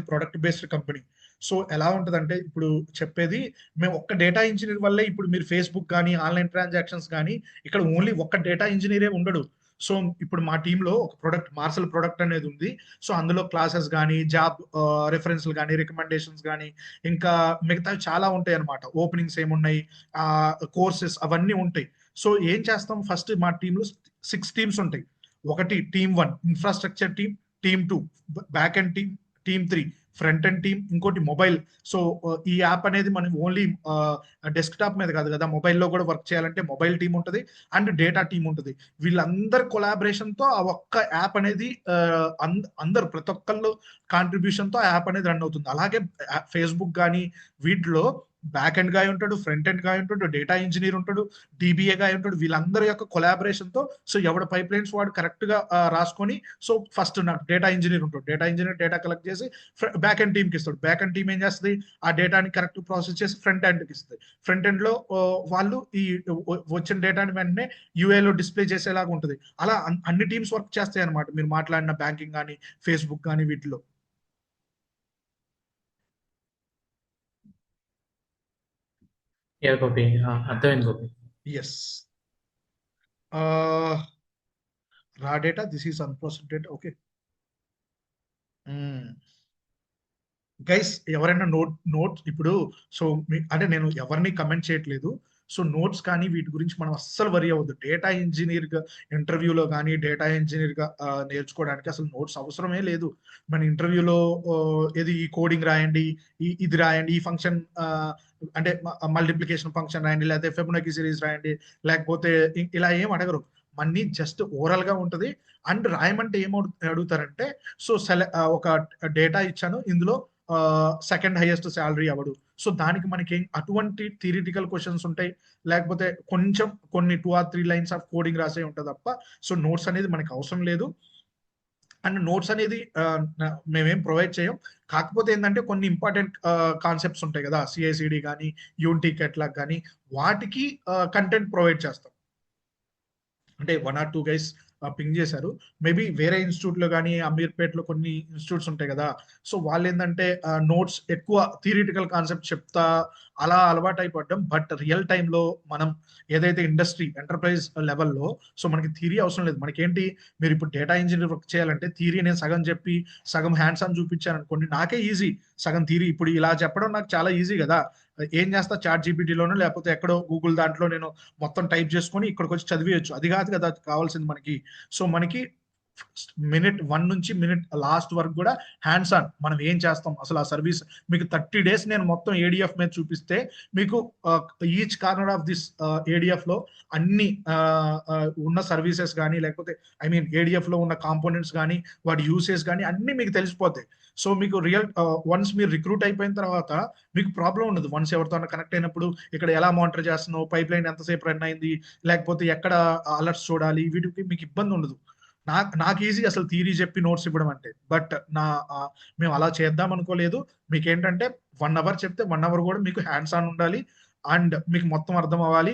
ప్రొడక్ట్ బేస్డ్ కంపెనీ. సో ఎలా ఉంటదంటే ఇప్పుడు చెప్పేది, మేము ఒక్క డేటా ఇంజనీర్ వల్లే ఇప్పుడు మీరు ఫేస్బుక్ కానీ ఆన్లైన్ ట్రాన్సాక్షన్స్ కానీ ఇక్కడ ఓన్లీ ఒక్క డేటా ఇంజనీరే ఉండడు. సో ఇప్పుడు మా టీంలో ఒక మార్సల్ ప్రొడక్ట్ అనేది ఉంది. సో అందులో క్లాసెస్ కానీ, జాబ్ రెఫరెన్స్లు కానీ, రికమెండేషన్స్ కానీ, ఇంకా మిగతావి చాలా ఉంటాయి అనమాట. ఓపెనింగ్స్ ఏమున్నాయి, కోర్సెస్ అవన్నీ ఉంటాయి. సో ఏం చేస్తాం, ఫస్ట్ మా టీంలో 6 టీమ్స్ ఉంటాయి. ఒకటి team 1 infrastructure team, team 2 back and team, team 3 front and team, ఇంకోటి మొబైల్. సో ఈ యాప్ అనేది మనం ఓన్లీ డెస్క్టాప్ మీద కాదు కదా, మొబైల్లో కూడా వర్క్ చేయాలంటే మొబైల్ టీమ్ ఉంటుంది అండ్ డేటా టీమ్ ఉంటుంది. వీళ్ళందరి కొలాబరేషన్ తో ఆ ఒక్క యాప్ అనేది అందరు ప్రతి ఒక్కళ్ళు కాంట్రిబ్యూషన్ తో ఆ యాప్ అనేది రన్ అవుతుంది. అలాగే ఫేస్బుక్ కానీ వీటిలో బ్యాక్ ఎండ్ గాయ ఉంటాడు, ఫ్రంట్ ఎండ్ గాయ ఉంటాడు, డేటా ఇంజనీర్ ఉంటాడు, డిబిఏ గాయ ఉంటాడు. వీళ్ళందరి యొక్క కొలాబరేషన్ తో సో ఎవడ పైప్ లైన్స్ వాడు కరెక్ట్ గా రాసుకొని, సో ఫస్ట్ నాకు డేటా ఇంజనీర్ ఉంటాడు, డేటా ఇంజనీర్ డేటా కలెక్ట్ చేసి బ్యాక్ ఎండ్ టీమ్ కి ఇస్తాడు. బ్యాక్ ఎండ్ టీమ్ ఏం చేస్తుంది, ఆ డేటాని కరెక్ట్ ప్రాసెస్ చేసి ఫ్రంట్ ఎండ్ కి ఇస్తుంది. ఫ్రంట్ ఎండ్ లో వాళ్ళు ఈ వచ్చిన డేటాని వెంటనే యూఏ లో డిస్ప్లే చేసేలాగా ఉంటుంది. అలా అన్ని టీమ్స్ వర్క్ చేస్తాయి అనమాట, మీరు మాట్లాడిన బ్యాంకింగ్ కానీ ఫేస్బుక్ కానీ వీటిలో. యా గోపి, అర్థమైంది Gopi. Yes. Raw data, this is unprocessed data. Okay guys, ఎవరైనా నోట్స్ ఇప్పుడు, సో అంటే నేను ఎవరిని కమెంట్ చేయట్లేదు. సో నోట్స్ కానీ వీటి గురించి మనం అస్సలు వరి అవ్వద్దు. డేటా ఇంజనీర్ గా ఇంటర్వ్యూలో కానీ డేటా ఇంజనీర్ గా నేర్చుకోవడానికి అసలు నోట్స్ అవసరమే లేదు. మన ఇంటర్వ్యూలో ఏది ఈ కోడింగ్ రాయండి, ఇది రాయండి, ఈ ఫంక్షన్ అంటే మల్టిప్లికేషన్ ఫంక్షన్ రాయండి, లేకపోతే ఫిబొనాచి సిరీస్ రాయండి, లేకపోతే ఇలా ఏం అడగరు. మన్ని జస్ట్ ఓవరాల్ గా ఉంటది. అండ్ రాయమంటే ఏం అడుగుతారంటే, సో ఒక డేటా ఇచ్చాను, ఇందులో సెకండ్ హైయెస్ట్ శాలరీ అవడు. సో దానికి మనకి అటువంటి థియరిటికల్ క్వశ్చన్స్ ఉంటాయి, లేకపోతే కొంచెం కొన్ని 2 or 3 లైన్స్ ఆఫ్ కోడింగ్ రాసే ఉంటుంది తప్ప. సో నోట్స్ అనేది మనకి అవసరం లేదు. అండ్ నోట్స్ అనేది మేమేం ప్రొవైడ్ చేయం. కాకపోతే ఏంటంటే కొన్ని ఇంపార్టెంట్ కాన్సెప్ట్స్ ఉంటాయి కదా, సిఐసిడి కానీ యూనిటీ కెట్లాగ్ కానీ, వాటికి కంటెంట్ ప్రొవైడ్ చేస్తాం. అంటే 1 or 2 గైస్ పింగ్ చేశారు. మేబీ వేరే ఇన్స్టిట్యూట్ లో కానీ అమీర్పేట్లో కొన్ని ఇన్స్టిట్యూట్స్ ఉంటాయి కదా, సో వాళ్ళు ఏంటంటే నోట్స్ ఎక్కువ థియరిటికల్ కాన్సెప్ట్ చెప్తా అలా అలవాటు అయిపోవడం. బట్ రియల్ టైంలో మనం ఏదైతే ఇండస్ట్రీ ఎంటర్ప్రైజ్ లెవెల్లో, సో మనకి థియరీ అవసరం లేదు. మనకేంటి, మీరు ఇప్పుడు డేటా ఇంజనీర్ వర్క్ చేయాలంటే థియరీ నేను సగం చెప్పి సగం హ్యాండ్స్ ఆన్ చూపించాను అనుకోండి, నాకే ఈజీ. సగం థియరీ ఇప్పుడు ఇలా చెప్పడం నాకు చాలా ఈజీ కదా. ఏం చేస్తా, చాట్ జీపీటీలోనో లేకపోతే ఎక్కడో గూగుల్ దాంట్లో నేను మొత్తం టైప్ చేసుకొని ఇక్కడికి వచ్చి చదివేయచ్చు. అది కాదు కదా కావాల్సింది మనకి. సో మనకి మినిట్ 1 నుంచి మినిట్ లాస్ట్ వరకు కూడా హ్యాండ్స్ ఆన్ మనం ఏం చేస్తాం అసలు ఆ సర్వీస్. మీకు 30 days నేను మొత్తం ఏడిఎఫ్ మీద చూపిస్తే, మీకు each corner of this ADF లో అన్ని ఉన్న సర్వీసెస్ కానీ, లేకపోతే ఐ మీన్ ఏడిఎఫ్ లో ఉన్న కాంపోనెంట్స్ కానీ, వాటి యూసేజ్ కానీ అన్ని మీకు తెలిసిపోతాయి. సో మీకు వన్స్ మీరు రిక్రూట్ అయిపోయిన తర్వాత మీకు ప్రాబ్లం ఉండదు. వన్స్ ఎవరితో కనెక్ట్ అయినప్పుడు ఇక్కడ ఎలా మానిటర్ చేస్తున్నావు, పైప్ లైన్ ఎంతసేపు రన్ అయింది, లేకపోతే ఎక్కడ అలర్ట్స్ చూడాలి, వీటికి మీకు ఇబ్బంది ఉండదు. నాకు ఈజీ అసలు థియరీ చెప్పి నోట్స్ ఇవ్వడం అంటే. బట్ మేము అలా చేద్దాం అనుకోలేదు. మీకు ఏంటంటే 1 hour చెప్తే 1 hour కూడా మీకు హ్యాండ్స్ ఆన్ ఉండాలి. అండ్ మీకు మొత్తం అర్థం అవ్వాలి.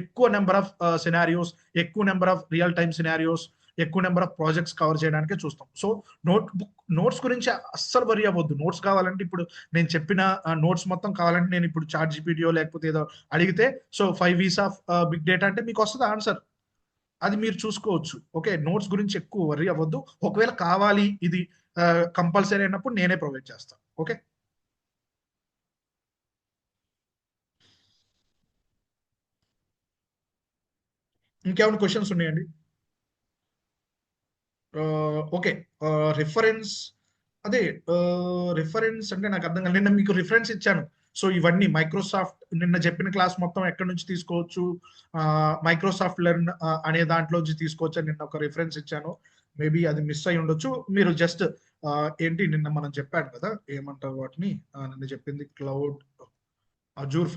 ఎక్కువ నెంబర్ ఆఫ్ సినారియోస్, ఎక్కువ number of real time scenarios, ఎక్కువ నెంబర్ ఆఫ్ ప్రాజెక్ట్స్ కవర్ చేయడానికే చూస్తాం. సో నోట్స్ గురించి అస్సలు వరి అవ్వద్దు. నోట్స్ కావాలంటే ఇప్పుడు నేను చెప్పిన నోట్స్ మొత్తం కావాలంటే నేను ఇప్పుడు చాట్ జీపీటీయో లేకపోతే ఏదో అడిగితే, so 5 V's of big data అంటే మీకు వస్తుంది ఆన్సర్. అది మీరు చూసుకోవచ్చు. ఓకే, నోట్స్ గురించి ఎక్కువ వరి అవ్వద్దు. ఒకవేళ కావాలి ఇది కంపల్సరీ అయినప్పుడు నేనే ప్రొవైడ్ చేస్తాను. ఓకే, ఇంకేమైనా క్వశ్చన్స్ ఉన్నాయండి? ఓకే, రిఫరెన్స్ అదే రిఫరెన్స్ అంటే నాకు అర్థం కాదు. నిన్న మీకు రిఫరెన్స్ ఇచ్చాను. సో ఇవన్నీ మైక్రోసాఫ్ట్ నిన్న చెప్పిన క్లాస్ మొత్తం ఎక్కడి నుంచి తీసుకోవచ్చు, మైక్రోసాఫ్ట్ లెర్న్ అనే దాంట్లోంచి తీసుకోవచ్చు అని నిన్న ఒక రిఫరెన్స్ ఇచ్చాను. మేబీ అది మిస్ అయి ఉండొచ్చు. మీరు జస్ట్ ఏంటి నిన్న మనం చెప్పాను కదా, ఏమంటారు వాటిని, నిన్న చెప్పింది క్లౌడ్ అజూర్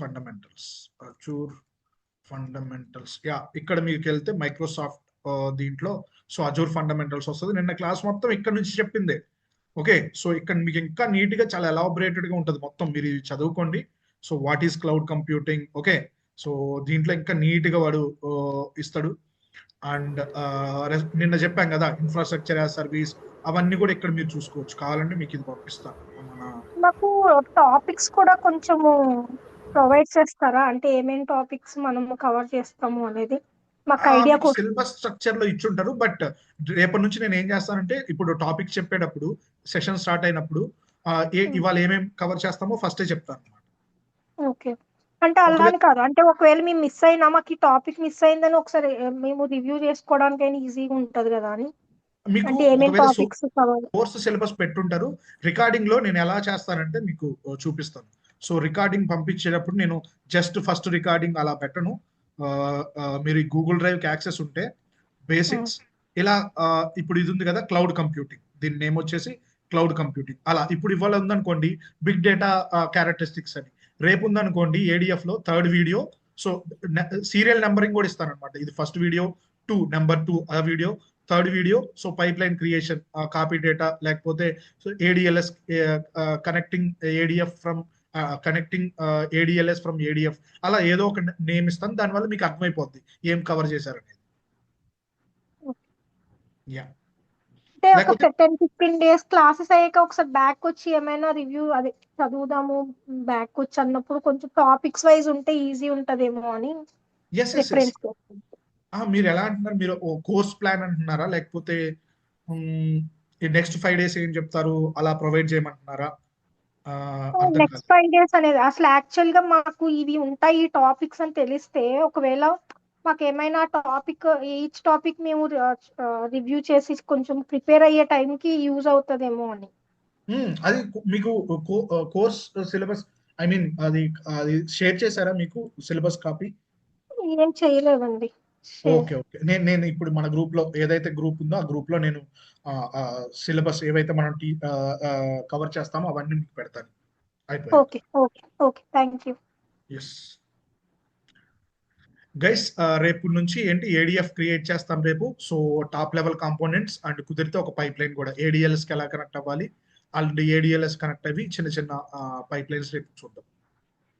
ఫండమెంటల్స్ యా, ఇక్కడ మీకు వెళ్తే మైక్రోసాఫ్ట్ దీంట్లో సో అజూర్ ఫండమెంటల్స్ వస్తుంది. నిన్న క్లాస్ మొత్తం ఇక్కడ నుంచి చెప్పిందే. ఓకే, సో ఇక్కడ మీకు ఇంకా నీట్ గా చాలా ఎలాబొరేటెడ్ గా ఉంటుంది మొత్తం. మీరు చదువుకోండి. So what is cloud computing. Okay, so దీంట్లో ఇంకా నీట్ గా వాడు ఇస్తాడు. అండ్ నిన్న చెప్పాం కదా ఇన్ఫ్రాస్ట్రక్చర్ యాజ్ సర్వీస్, అవన్నీ కూడా ఇక్కడ మీరు చూసుకోవచ్చు. కావాలంటే మీకు ఇది పంపిస్తాను. నాకు టాపిక్స్ కూడా కొంచెము ప్రొవైడ్ చేస్తారా, అంటే ఏమేం టాపిక్స్ మనము కవర్ చేస్తాము అనేది మాకు ఐడియా కోసం. సిలబస్ స్ట్రక్చర్ లో ఇచ్చుంటారు. బట్ రేపటి నుంచి నేను ఏం చేస్తానంటే, ఇప్పుడు టాపిక్ చెప్పేటప్పుడు సెషన్ స్టార్ట్ అయినప్పుడు ఇవాళ ఏమేమి కవర్ చేస్తామో ఫస్టే చెప్తాను. ఓకే, అంటే అలానే కాదు, అంటే ఒకవేళ మేము మిస్ అయినా, మాకు ఈ టాపిక్ మిస్ అయిందని ఒకసారి మేము రివ్యూ చేసుకోవడానికి అయినా ఈజీగా ఉంటది కదా అని. మీకు అంటే ఏమేం టాపిక్స్ కవర్ కోర్సు సిలబస్ పెట్టుంటారు. రికార్డింగ్ లో నేను ఎలా చేస్తానంటే మీకు చూపిస్తాను. సో రికార్డింగ్ పంపించేటప్పుడు నేను జస్ట్ ఫస్ట్ రికార్డింగ్ అలా పెట్టను. మీరు గూగుల్ డ్రైవ్ కి యాక్సెస్ ఉంటే బేసిక్స్ ఇలా ఇప్పుడు ఇది ఉంది కదా క్లౌడ్ కంప్యూటింగ్, దీని నేమ్ వచ్చేసి క్లౌడ్ కంప్యూటింగ్. అలా ఇప్పుడు ఇవాళ ఉందనుకోండి బిగ్ డేటా క్యారెక్టరిస్టిక్స్ అని, రేపు ఉందనుకోండి ఏడిఎఫ్ లో 3rd video. So serial numbering కూడా ఇస్తాను అనమాట. ఇది ఫస్ట్ వీడియో, నెంబర్ 2 ఆ video, 3rd video. So pipeline creation, copy data, లేకపోతే so ADLS connecting ADF from connecting ADLS from ADF, అలా ఏదో ఒక నేమ్ ఇస్తాను. దానివల్ల మీకు అర్థమైపోద్ది ఏం కవర్ చేశారనేది. యా, అంటే ఒక లేకపోతే 10-15 డేస్ క్లాసెస్ అయ్యాక ఒకసారి బ్యాక్ వచ్చి ఏమైనా రివ్యూ అదే చదువుదాము బ్యాక్ వచ్చి అన్నప్పుడు కొంచెం టాపిక్స్ వైజ్ ఉంటే ఈజీ ఉంటదేమో అని ఎస్ ఎస్ ఎస్ ప్రిఫరెన్స్. మీరు ఎలా అంటున్నారు? మీరు ఓ కోర్స్ ప్లాన్ అంటున్నారా, లేకపోతే ఈ నెక్స్ట్ 5 డేస్ ఏం చెప్తారు అలా ప్రొవైడ్ చేయమంటున్నారా? అర్థం నెక్స్ట్ కాదు. 5 డేస్ అనేది అసలు యాక్చువల్ గా మాకు ఇవి ఉంటాయి ఈ టాపిక్స్ అని తెలిస్తే ఒకవేళ మాకు ఏమైనా టాపిక్ ఈచ్ టాపిక్ మేము రివ్యూ చేసి కొంచెం ప్రిపేర్ అయ్యే టైంకి యూజ్ అవుతుందేమో అని. అది మీకు కోర్స్ సిలబస్ ఐ మీన్ అది షేర్ చేశారా మీకు సిలబస్ కాపీ? ఏం చేయలేదండి. ఓకే ఓకే నేను ఇప్పుడు మన గ్రూప్ లో ఏదైతే గ్రూప్ ఉందో ఆ గ్రూప్ లో నేను సిలబస్ ఏవైతే మనం కవర్ చేస్తామో అవన్నీ మీకు పెడతాను. అయిపోయింది. Okay okay okay thank you. Yes guys, రేపు నుంచి ఏంటి ఏడిఎఫ్ క్రియేట్ చేస్తాం రేపు. So top level components and కుదిరితే ఒక పైప్ లైన్ కూడా ఏడిఎల్ఎస్ కి ఎలా కనెక్ట్ అవ్వాలి, ఆల్రెడీ ఏడిఎల్ఎస్ కనెక్ట్ అవి చిన్న చిన్న పైప్ లైన్స్ రేపు చూద్దాం.